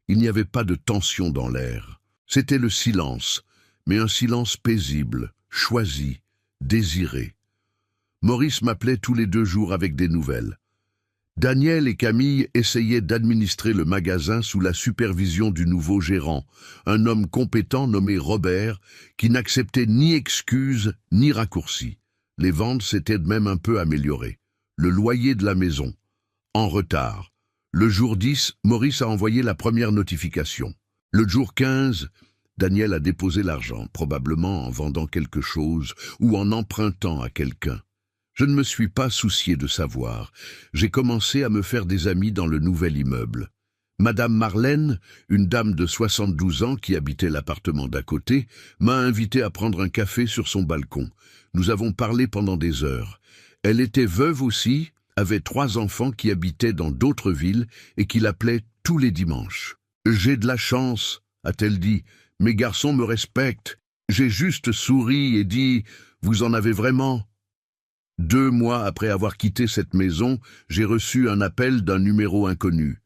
Il n'y avait pas de tension dans l'air. C'était le silence, mais un silence paisible, choisi, désiré. Maurice m'appelait tous les 2 jours avec des nouvelles. Daniel et Camille essayaient d'administrer le magasin sous la supervision du nouveau gérant, un homme compétent nommé Robert, qui n'acceptait ni excuses ni raccourcis. Les ventes s'étaient même un peu améliorées. Le loyer de la maison, en retard. Le jour 10, Maurice a envoyé la première notification. Le jour 15, Daniel a déposé l'argent, probablement en vendant quelque chose ou en empruntant à quelqu'un. Je ne me suis pas soucié de savoir. J'ai commencé à me faire des amis dans le nouvel immeuble. Madame Marlène, une dame de 72 ans qui habitait l'appartement d'à côté, m'a invité à prendre un café sur son balcon. Nous avons parlé pendant des heures. Elle était veuve aussi, avait 3 enfants qui habitaient dans d'autres villes et qui l'appelaient tous les dimanches. « J'ai de la chance », a-t-elle dit. « Mes garçons me respectent. » J'ai juste souri et dit « Vous en avez vraiment ?» 2 mois après avoir quitté cette maison, j'ai reçu un appel d'un numéro inconnu.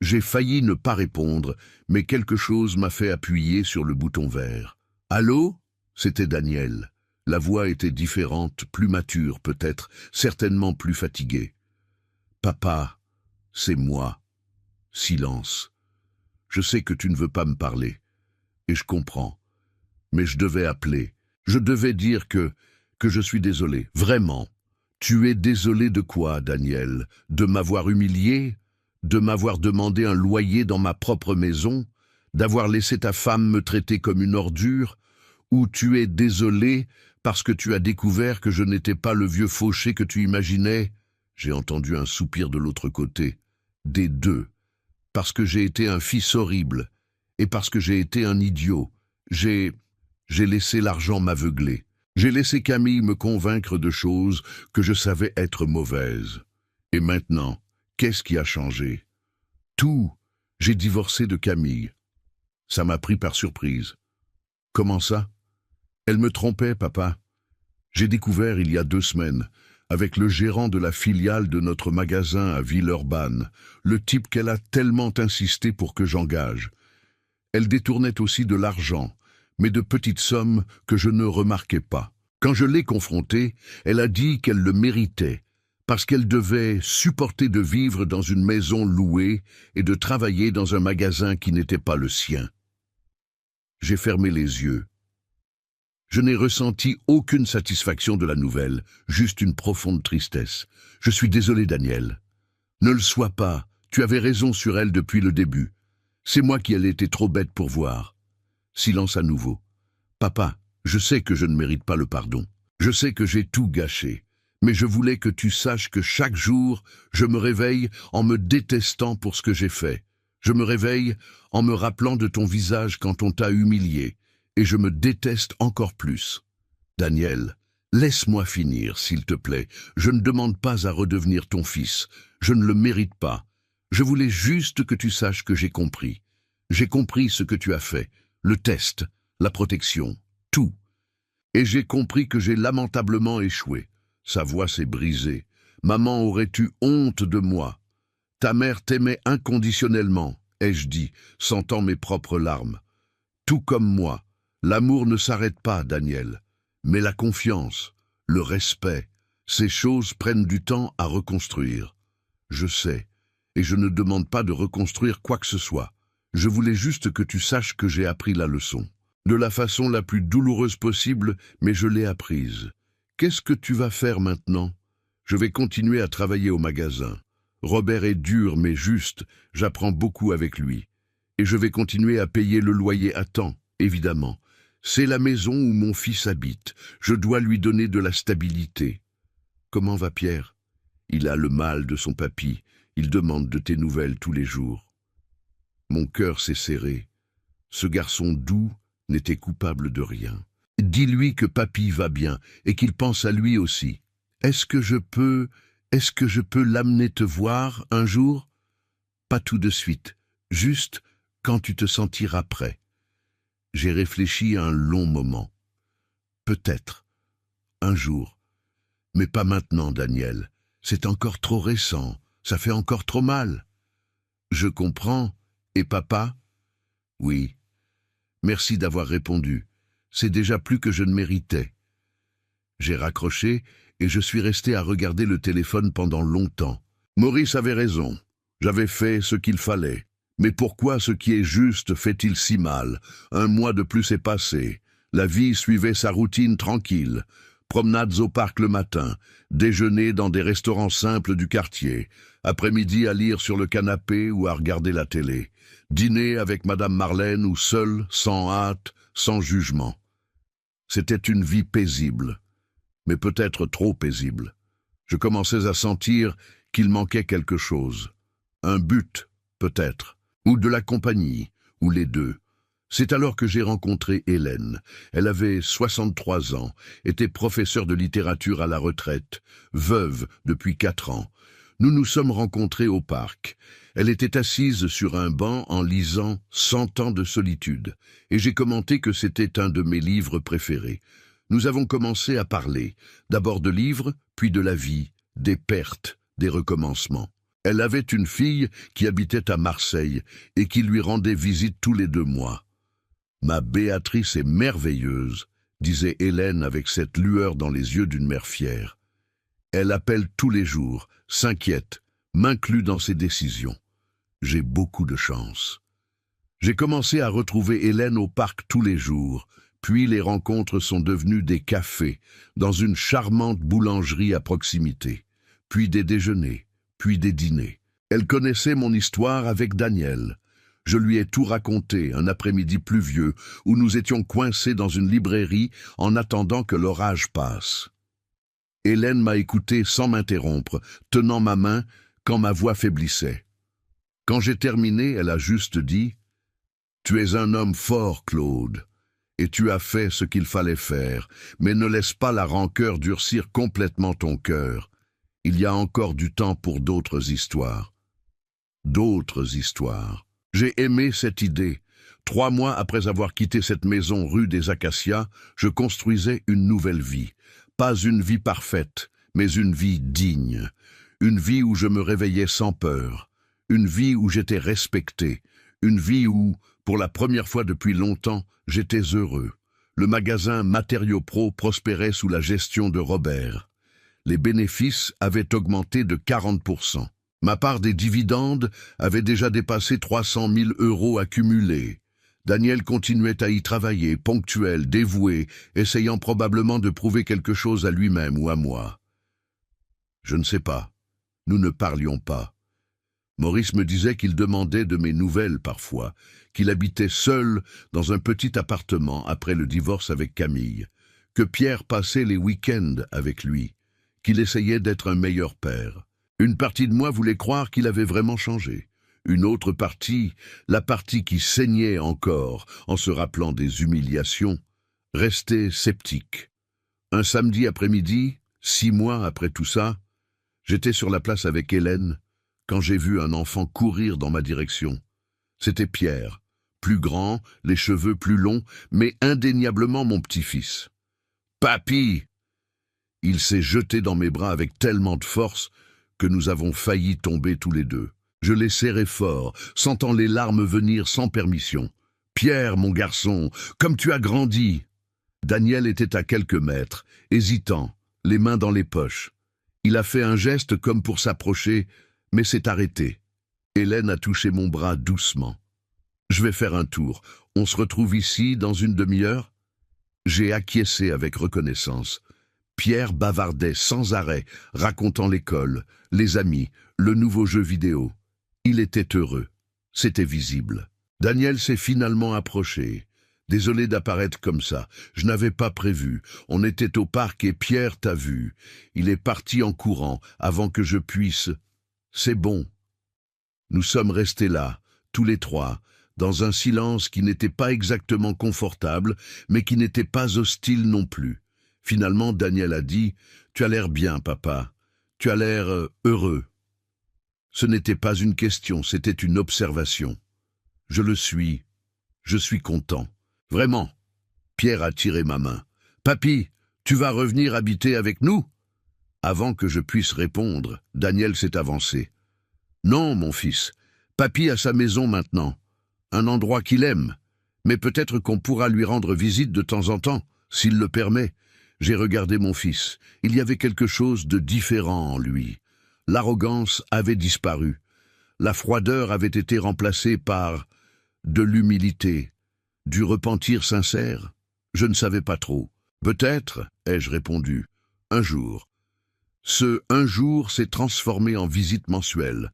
J'ai failli ne pas répondre, mais quelque chose m'a fait appuyer sur le bouton vert. « Allô ?» C'était Daniel. La voix était différente, plus mature peut-être, certainement plus fatiguée. « Papa, c'est moi. » Silence. « Je sais que tu ne veux pas me parler. Et je comprends. Mais je devais appeler. Je devais dire que je suis désolé. Vraiment. Tu es désolé de quoi, Daniel? De m'avoir humilié? De m'avoir demandé un loyer dans ma propre maison? D'avoir laissé ta femme me traiter comme une ordure? Ou tu es désolé parce que tu as découvert que je n'étais pas le vieux fauché que tu imaginais? J'ai entendu un soupir de l'autre côté. Des deux. Parce que j'ai été un fils horrible. Et parce que j'ai été un idiot. J'ai laissé l'argent m'aveugler. J'ai laissé Camille me convaincre de choses que je savais être mauvaises. Et maintenant, qu'est-ce qui a changé? Tout. J'ai divorcé de Camille. Ça m'a pris par surprise. Comment ça? Elle me trompait, papa. J'ai découvert il y a 2 semaines, avec le gérant de la filiale de notre magasin à Villeurbanne, le type qu'elle a tellement insisté pour que j'engage. Elle détournait aussi de l'argent, mais de petites sommes que je ne remarquais pas. Quand je l'ai confrontée, elle a dit qu'elle le méritait, parce qu'elle devait supporter de vivre dans une maison louée et de travailler dans un magasin qui n'était pas le sien. J'ai fermé les yeux. Je n'ai ressenti aucune satisfaction de la nouvelle, juste une profonde tristesse. Je suis désolé, Daniel. Ne le sois pas, tu avais raison sur elle depuis le début. C'est moi qui ai été trop bête pour voir. Silence à nouveau. Papa, je sais que je ne mérite pas le pardon. Je sais que j'ai tout gâché. Mais je voulais que tu saches que chaque jour, je me réveille en me détestant pour ce que j'ai fait. Je me réveille en me rappelant de ton visage quand on t'a humilié. Et je me déteste encore plus. Daniel, laisse-moi finir, s'il te plaît. Je ne demande pas à redevenir ton fils. Je ne le mérite pas. Je voulais juste que tu saches que j'ai compris. J'ai compris ce que tu as fait. Le test, la protection, tout. Et j'ai compris que j'ai lamentablement échoué. Sa voix s'est brisée. Maman aurait eu honte de moi. Ta mère t'aimait inconditionnellement, ai-je dit, sentant mes propres larmes. Tout comme moi, l'amour ne s'arrête pas, Daniel. Mais la confiance, le respect, ces choses prennent du temps à reconstruire. Je sais, et je ne demande pas de reconstruire quoi que ce soit. Je voulais juste que tu saches que j'ai appris la leçon. De la façon la plus douloureuse possible, mais je l'ai apprise. Qu'est-ce que tu vas faire maintenant? Je vais continuer à travailler au magasin. Robert est dur mais juste, j'apprends beaucoup avec lui. Et je vais continuer à payer le loyer à temps, évidemment. C'est la maison où mon fils habite. Je dois lui donner de la stabilité. Comment va Pierre? Il a le mal de son papy. Il demande de tes nouvelles tous les jours. Mon cœur s'est serré. Ce garçon doux n'était coupable de rien. Dis-lui que papy va bien et qu'il pense à lui aussi. Est-ce que je peux l'amener te voir un jour? Pas tout de suite, juste quand tu te sentiras prêt. J'ai réfléchi un long moment. Peut-être, un jour. Mais pas maintenant, Daniel. C'est encore trop récent, ça fait encore trop mal. Je comprends. Et papa? Oui. Merci d'avoir répondu. C'est déjà plus que je ne méritais. J'ai raccroché et je suis resté à regarder le téléphone pendant longtemps. Maurice avait raison. J'avais fait ce qu'il fallait. Mais pourquoi ce qui est juste fait-il si mal? 1 mois de plus est passé. La vie suivait sa routine tranquille. Promenades au parc le matin, déjeuner dans des restaurants simples du quartier, après-midi à lire sur le canapé ou à regarder la télé, dîner avec Madame Marlène ou seul, sans hâte, sans jugement. C'était une vie paisible, mais peut-être trop paisible. Je commençais à sentir qu'il manquait quelque chose. Un but, peut-être, ou de la compagnie, ou les deux. C'est alors que j'ai rencontré Hélène. Elle avait 63 ans, était professeure de littérature à la retraite, veuve depuis 4 ans. Nous nous sommes rencontrés au parc. Elle était assise sur un banc en lisant « 100 ans de solitude » et j'ai commenté que c'était un de mes livres préférés. Nous avons commencé à parler, d'abord de livres, puis de la vie, des pertes, des recommencements. Elle avait une fille qui habitait à Marseille et qui lui rendait visite tous les 2 mois. « Ma Béatrice est merveilleuse », disait Hélène avec cette lueur dans les yeux d'une mère fière. Elle appelle tous les jours, s'inquiète, m'inclut dans ses décisions. J'ai beaucoup de chance. J'ai commencé à retrouver Hélène au parc tous les jours, puis les rencontres sont devenues des cafés, dans une charmante boulangerie à proximité, puis des déjeuners, puis des dîners. Elle connaissait mon histoire avec Daniel. Je lui ai tout raconté un après-midi pluvieux où nous étions coincés dans une librairie en attendant que l'orage passe. Hélène m'a écouté sans m'interrompre, tenant ma main quand ma voix faiblissait. Quand j'ai terminé, elle a juste dit « Tu es un homme fort, Claude, et tu as fait ce qu'il fallait faire, mais ne laisse pas la rancœur durcir complètement ton cœur. Il y a encore du temps pour d'autres histoires. » D'autres histoires. J'ai aimé cette idée. 3 mois après avoir quitté cette maison rue des Acacias, je construisais une nouvelle vie. Pas une vie parfaite, mais une vie digne. Une vie où je me réveillais sans peur. Une vie où j'étais respecté. Une vie où, pour la première fois depuis longtemps, j'étais heureux. Le magasin Matériaux Pro prospérait sous la gestion de Robert. Les bénéfices avaient augmenté de 40%. Ma part des dividendes avait déjà dépassé 300 000 € accumulés. Daniel continuait à y travailler, ponctuel, dévoué, essayant probablement de prouver quelque chose à lui-même ou à moi. Je ne sais pas. Nous ne parlions pas. Maurice me disait qu'il demandait de mes nouvelles parfois, qu'il habitait seul dans un petit appartement après le divorce avec Camille, que Pierre passait les week-ends avec lui, qu'il essayait d'être un meilleur père. Une partie de moi voulait croire qu'il avait vraiment changé. Une autre partie, la partie qui saignait encore en se rappelant des humiliations, restait sceptique. Un samedi après-midi, 6 mois après tout ça, j'étais sur la place avec Hélène quand j'ai vu un enfant courir dans ma direction. C'était Pierre, plus grand, les cheveux plus longs, mais indéniablement mon petit-fils. « Papy !» Il s'est jeté dans mes bras avec tellement de force que nous avons failli tomber tous les deux. Je l'ai serré fort, sentant les larmes venir sans permission. « Pierre, mon garçon, comme tu as grandi !» Daniel était à quelques mètres, hésitant, les mains dans les poches. Il a fait un geste comme pour s'approcher, mais s'est arrêté. Hélène a touché mon bras doucement. « Je vais faire un tour. On se retrouve ici dans une demi-heure ?» J'ai acquiescé avec reconnaissance. Pierre bavardait sans arrêt, racontant l'école, les amis, le nouveau jeu vidéo. Il était heureux. C'était visible. Daniel s'est finalement approché. Désolé d'apparaître comme ça. Je n'avais pas prévu. On était au parc et Pierre t'a vu. Il est parti en courant avant que je puisse... C'est bon. Nous sommes restés là, tous les 3, dans un silence qui n'était pas exactement confortable, mais qui n'était pas hostile non plus. Finalement, Daniel a dit « Tu as l'air bien, papa. Tu as l'air heureux. » Ce n'était pas une question, c'était une observation. Je le suis. Je suis content. Vraiment. Pierre a tiré ma main. « Papy, tu vas revenir habiter avec nous ?» Avant que je puisse répondre, Daniel s'est avancé. « Non, mon fils. Papy a sa maison maintenant. Un endroit qu'il aime. Mais peut-être qu'on pourra lui rendre visite de temps en temps, s'il le permet. » J'ai regardé mon fils. Il y avait quelque chose de différent en lui. L'arrogance avait disparu. La froideur avait été remplacée par de l'humilité, du repentir sincère. Je ne savais pas trop. Peut-être, ai-je répondu, un jour. Ce « un jour » s'est transformé en visite mensuelle.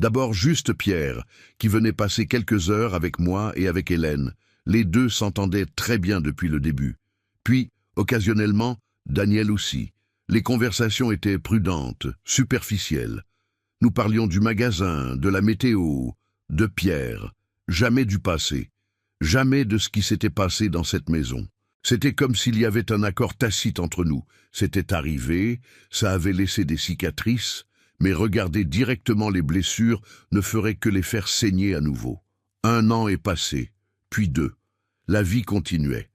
D'abord juste Pierre, qui venait passer quelques heures avec moi et avec Hélène. Les deux s'entendaient très bien depuis le début. Puis, occasionnellement, Daniel aussi. Les conversations étaient prudentes, superficielles. Nous parlions du magasin, de la météo, de Pierre, jamais du passé, jamais de ce qui s'était passé dans cette maison. C'était comme s'il y avait un accord tacite entre nous. C'était arrivé, ça avait laissé des cicatrices, mais regarder directement les blessures ne ferait que les faire saigner à nouveau. 1 an est passé, puis 2. La vie continuait.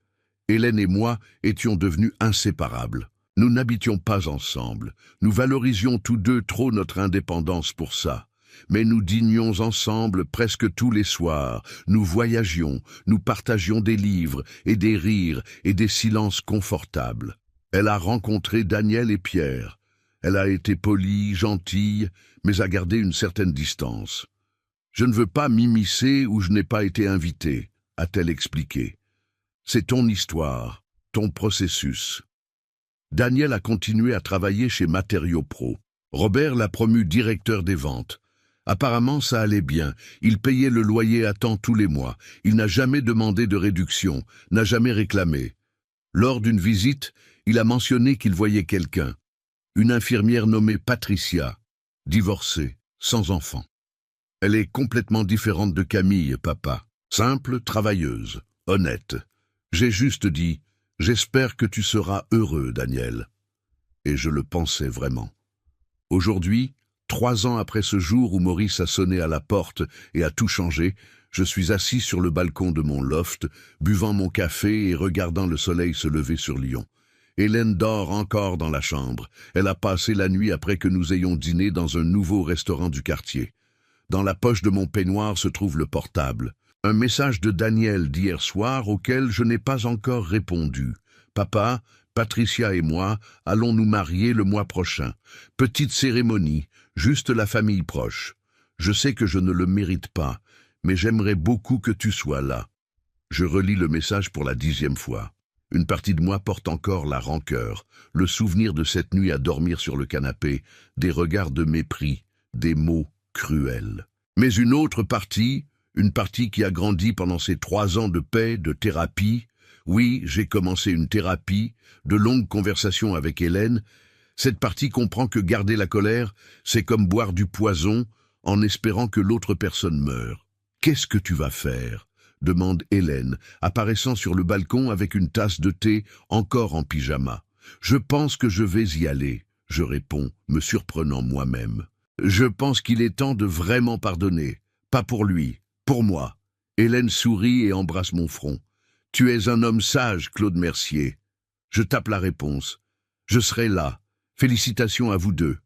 Hélène et moi étions devenus inséparables. Nous n'habitions pas ensemble. Nous valorisions tous deux trop notre indépendance pour ça. Mais nous dînions ensemble presque tous les soirs. Nous voyagions, nous partagions des livres et des rires et des silences confortables. Elle a rencontré Daniel et Pierre. Elle a été polie, gentille, mais a gardé une certaine distance. Je ne veux pas m'immiscer où je n'ai pas été invité, a-t-elle expliqué. C'est ton histoire, ton processus. Daniel a continué à travailler chez Matériaux Pro. Robert l'a promu directeur des ventes. Apparemment, ça allait bien. Il payait le loyer à temps tous les mois. Il n'a jamais demandé de réduction, n'a jamais réclamé. Lors d'une visite, il a mentionné qu'il voyait quelqu'un. Une infirmière nommée Patricia, divorcée, sans enfant. Elle est complètement différente de Camille, papa. Simple, travailleuse, honnête. J'ai juste dit « J'espère que tu seras heureux, Daniel ». Et je le pensais vraiment. Aujourd'hui, 3 ans après ce jour où Maurice a sonné à la porte et a tout changé, je suis assis sur le balcon de mon loft, buvant mon café et regardant le soleil se lever sur Lyon. Hélène dort encore dans la chambre. Elle a passé la nuit après que nous ayons dîné dans un nouveau restaurant du quartier. Dans la poche de mon peignoir se trouve le portable. Un message de Daniel d'hier soir auquel je n'ai pas encore répondu. « Papa, Patricia et moi allons nous marier le mois prochain. Petite cérémonie, juste la famille proche. Je sais que je ne le mérite pas, mais j'aimerais beaucoup que tu sois là. » Je relis le message pour la 10e fois. Une partie de moi porte encore la rancœur, le souvenir de cette nuit à dormir sur le canapé, des regards de mépris, des mots cruels. Mais une autre partie, une partie qui a grandi pendant ces 3 ans de paix, de thérapie. Oui, j'ai commencé une thérapie, de longues conversations avec Hélène. Cette partie comprend que garder la colère, c'est comme boire du poison en espérant que l'autre personne meure. « Qu'est-ce que tu vas faire ?» demande Hélène, apparaissant sur le balcon avec une tasse de thé, encore en pyjama. « Je pense que je vais y aller », je réponds, me surprenant moi-même. Je pense qu'il est temps de vraiment pardonner. Pas pour lui, pour moi. Hélène sourit et embrasse mon front. « Tu es un homme sage, Claude Mercier. » Je tape la réponse. « Je serai là. Félicitations à vous deux. »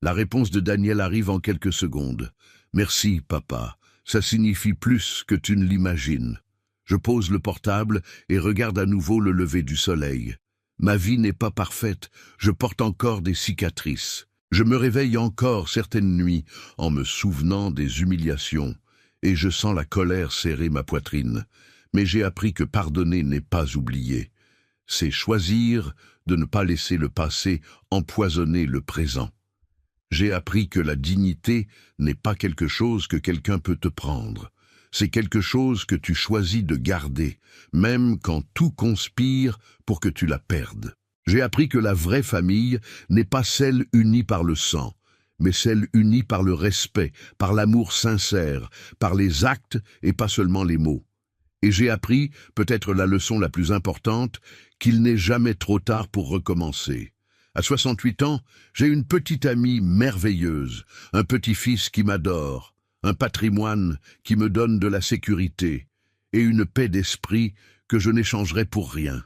La réponse de Daniel arrive en quelques secondes. « Merci, papa. Ça signifie plus que tu ne l'imagines. » Je pose le portable et regarde à nouveau le lever du soleil. Ma vie n'est pas parfaite. Je porte encore des cicatrices. Je me réveille encore certaines nuits en me souvenant des humiliations et je sens la colère serrer ma poitrine. Mais j'ai appris que pardonner n'est pas oublier. C'est choisir de ne pas laisser le passé empoisonner le présent. J'ai appris que la dignité n'est pas quelque chose que quelqu'un peut te prendre. C'est quelque chose que tu choisis de garder, même quand tout conspire pour que tu la perdes. J'ai appris que la vraie famille n'est pas celle unie par le sang, mais celle unie par le respect, par l'amour sincère, par les actes et pas seulement les mots. Et j'ai appris, peut-être la leçon la plus importante, qu'il n'est jamais trop tard pour recommencer. À 68 ans, j'ai une petite amie merveilleuse, un petit-fils qui m'adore, un patrimoine qui me donne de la sécurité et une paix d'esprit que je n'échangerai pour rien.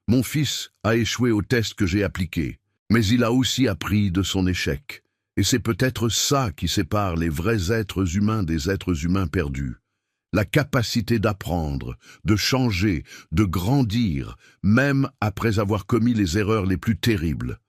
Mon fils a échoué au test que j'ai appliqué, mais il a aussi appris de son échec. Et c'est peut-être ça qui sépare les vrais êtres humains des êtres humains perdus. La capacité d'apprendre, de changer, de grandir, même après avoir commis les erreurs les plus terribles.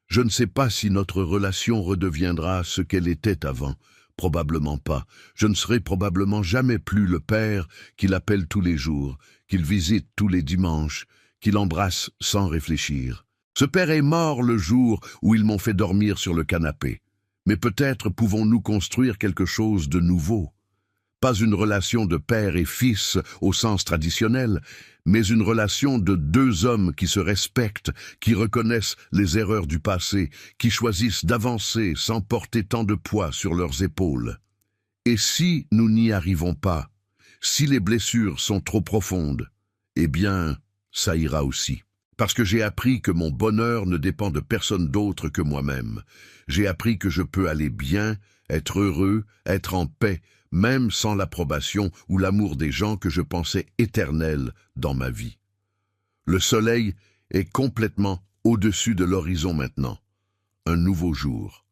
Je ne sais pas si notre relation redeviendra ce qu'elle était avant. Probablement pas. Je ne serai probablement jamais plus le père qu'il appelle tous les jours, qu'il visite tous les dimanches, qu'il embrasse sans réfléchir. Ce père est mort le jour où ils m'ont fait dormir sur le canapé. Mais peut-être pouvons-nous construire quelque chose de nouveau. Pas une relation de père et fils au sens traditionnel, mais une relation de deux hommes qui se respectent, qui reconnaissent les erreurs du passé, qui choisissent d'avancer sans porter tant de poids sur leurs épaules. Et si nous n'y arrivons pas, si les blessures sont trop profondes, eh bien, ça ira aussi. Parce que j'ai appris que mon bonheur ne dépend de personne d'autre que moi-même. J'ai appris que je peux aller bien, être heureux, être en paix, même sans l'approbation ou l'amour des gens que je pensais éternels dans ma vie. Le soleil est complètement au-dessus de l'horizon maintenant. Un nouveau jour.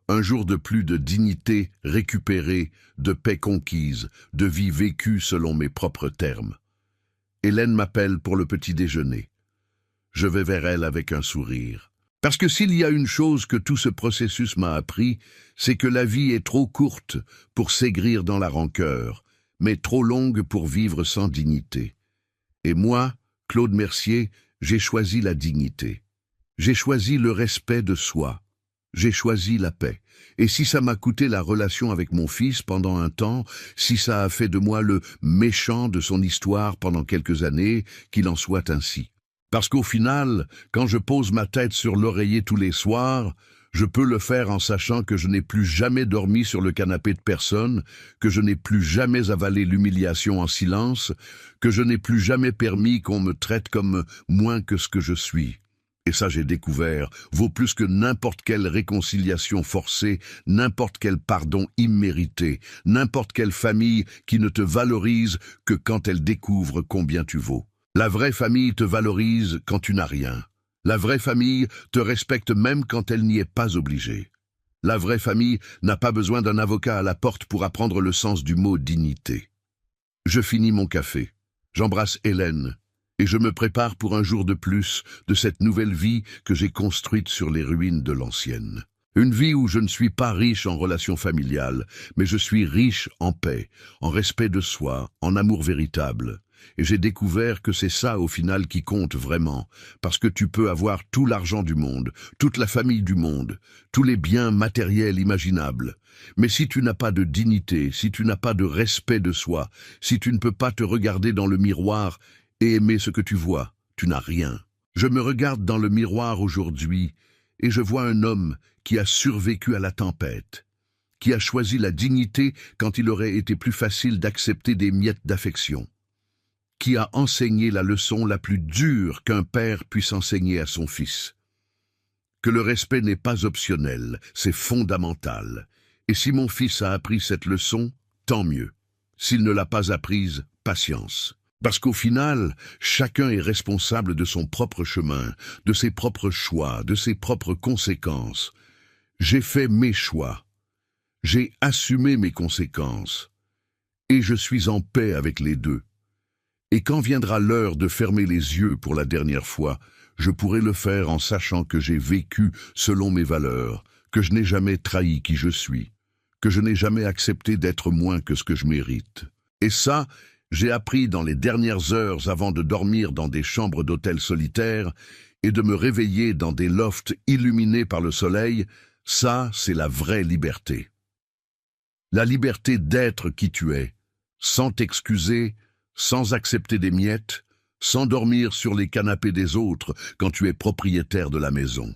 Un jour de plus de dignité récupérée, de paix conquise, de vie vécue selon mes propres termes. Hélène m'appelle pour le petit déjeuner. Je vais vers elle avec un sourire. Parce que s'il y a une chose que tout ce processus m'a appris, c'est que la vie est trop courte pour s'aigrir dans la rancœur, mais trop longue pour vivre sans dignité. Et moi, Claude Mercier, j'ai choisi la dignité. J'ai choisi le respect de soi. J'ai choisi la paix. Et si ça m'a coûté la relation avec mon fils pendant un temps, si ça a fait de moi le méchant de son histoire pendant quelques années, qu'il en soit ainsi. Parce qu'au final, quand je pose ma tête sur l'oreiller tous les soirs, je peux le faire en sachant que je n'ai plus jamais dormi sur le canapé de personne, que je n'ai plus jamais avalé l'humiliation en silence, que je n'ai plus jamais permis qu'on me traite comme moins que ce que je suis. Et ça, j'ai découvert, vaut plus que n'importe quelle réconciliation forcée, n'importe quel pardon immérité, n'importe quelle famille qui ne te valorise que quand elle découvre combien tu vaux. La vraie famille te valorise quand tu n'as rien. La vraie famille te respecte même quand elle n'y est pas obligée. La vraie famille n'a pas besoin d'un avocat à la porte pour apprendre le sens du mot dignité. Je finis mon café. J'embrasse Hélène. Et je me prépare pour un jour de plus de cette nouvelle vie que j'ai construite sur les ruines de l'ancienne. Une vie où je ne suis pas riche en relations familiales, mais je suis riche en paix, en respect de soi, en amour véritable. Et j'ai découvert que c'est ça au final qui compte vraiment, parce que tu peux avoir tout l'argent du monde, toute la famille du monde, tous les biens matériels imaginables. Mais si tu n'as pas de dignité, si tu n'as pas de respect de soi, si tu ne peux pas te regarder dans le miroir et aimer ce que tu vois, tu n'as rien. Je me regarde dans le miroir aujourd'hui et je vois un homme qui a survécu à la tempête, qui a choisi la dignité quand il aurait été plus facile d'accepter des miettes d'affection, qui a enseigné la leçon la plus dure qu'un père puisse enseigner à son fils. Que le respect n'est pas optionnel, c'est fondamental. Et si mon fils a appris cette leçon, tant mieux. S'il ne l'a pas apprise, patience. Parce qu'au final, chacun est responsable de son propre chemin, de ses propres choix, de ses propres conséquences. J'ai fait mes choix. J'ai assumé mes conséquences. Et je suis en paix avec les deux. Et quand viendra l'heure de fermer les yeux pour la dernière fois, je pourrai le faire en sachant que j'ai vécu selon mes valeurs, que je n'ai jamais trahi qui je suis, que je n'ai jamais accepté d'être moins que ce que je mérite. Et ça, j'ai appris dans les dernières heures avant de dormir dans des chambres d'hôtel solitaires et de me réveiller dans des lofts illuminés par le soleil, ça, c'est la vraie liberté. La liberté d'être qui tu es, sans t'excuser, sans accepter des miettes, sans dormir sur les canapés des autres quand tu es propriétaire de la maison.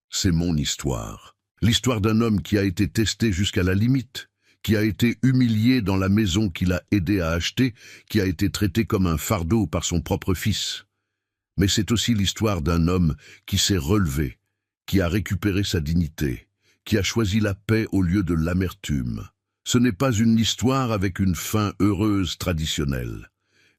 C'est mon histoire. L'histoire d'un homme qui a été testé jusqu'à la limite, qui a été humilié dans la maison qu'il a aidé à acheter, qui a été traité comme un fardeau par son propre fils. Mais c'est aussi l'histoire d'un homme qui s'est relevé, qui a récupéré sa dignité, qui a choisi la paix au lieu de l'amertume. Ce n'est pas une histoire avec une fin heureuse traditionnelle.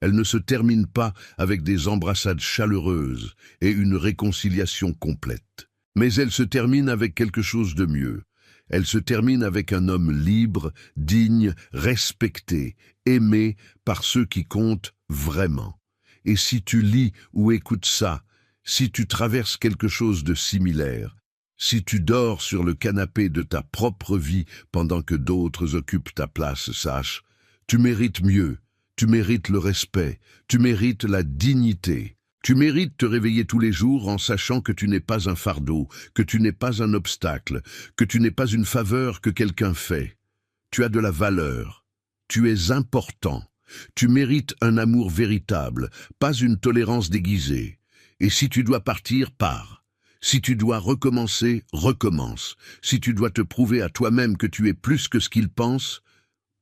Elle ne se termine pas avec des embrassades chaleureuses et une réconciliation complète. Mais elle se termine avec quelque chose de mieux. Elle se termine avec un homme libre, digne, respecté, aimé par ceux qui comptent vraiment. Et si tu lis ou écoutes ça, si tu traverses quelque chose de similaire, si tu dors sur le canapé de ta propre vie pendant que d'autres occupent ta place, sache, tu mérites mieux. Tu mérites le respect, tu mérites la dignité. Tu mérites te réveiller tous les jours en sachant que tu n'es pas un fardeau, que tu n'es pas un obstacle, que tu n'es pas une faveur que quelqu'un fait. Tu as de la valeur, Tu es important. Tu mérites un amour véritable, pas une tolérance déguisée. Et si tu dois partir, pars. Si tu dois recommencer, recommence. Si tu dois te prouver à toi-même que tu es plus que ce qu'ils pensent,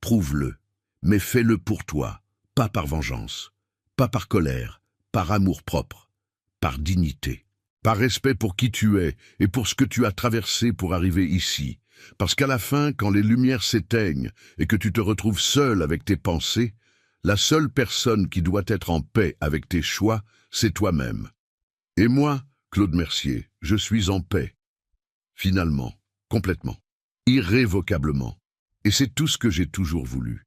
prouve-le. Mais fais-le pour toi, pas par vengeance, pas par colère, par amour-propre, par dignité, par respect pour qui tu es et pour ce que tu as traversé pour arriver ici. Parce qu'à la fin, quand les lumières s'éteignent et que tu te retrouves seul avec tes pensées, la seule personne qui doit être en paix avec tes choix, c'est toi-même. Et moi, Claude Mercier, je suis en paix. Finalement, complètement, irrévocablement. Et c'est tout ce que j'ai toujours voulu.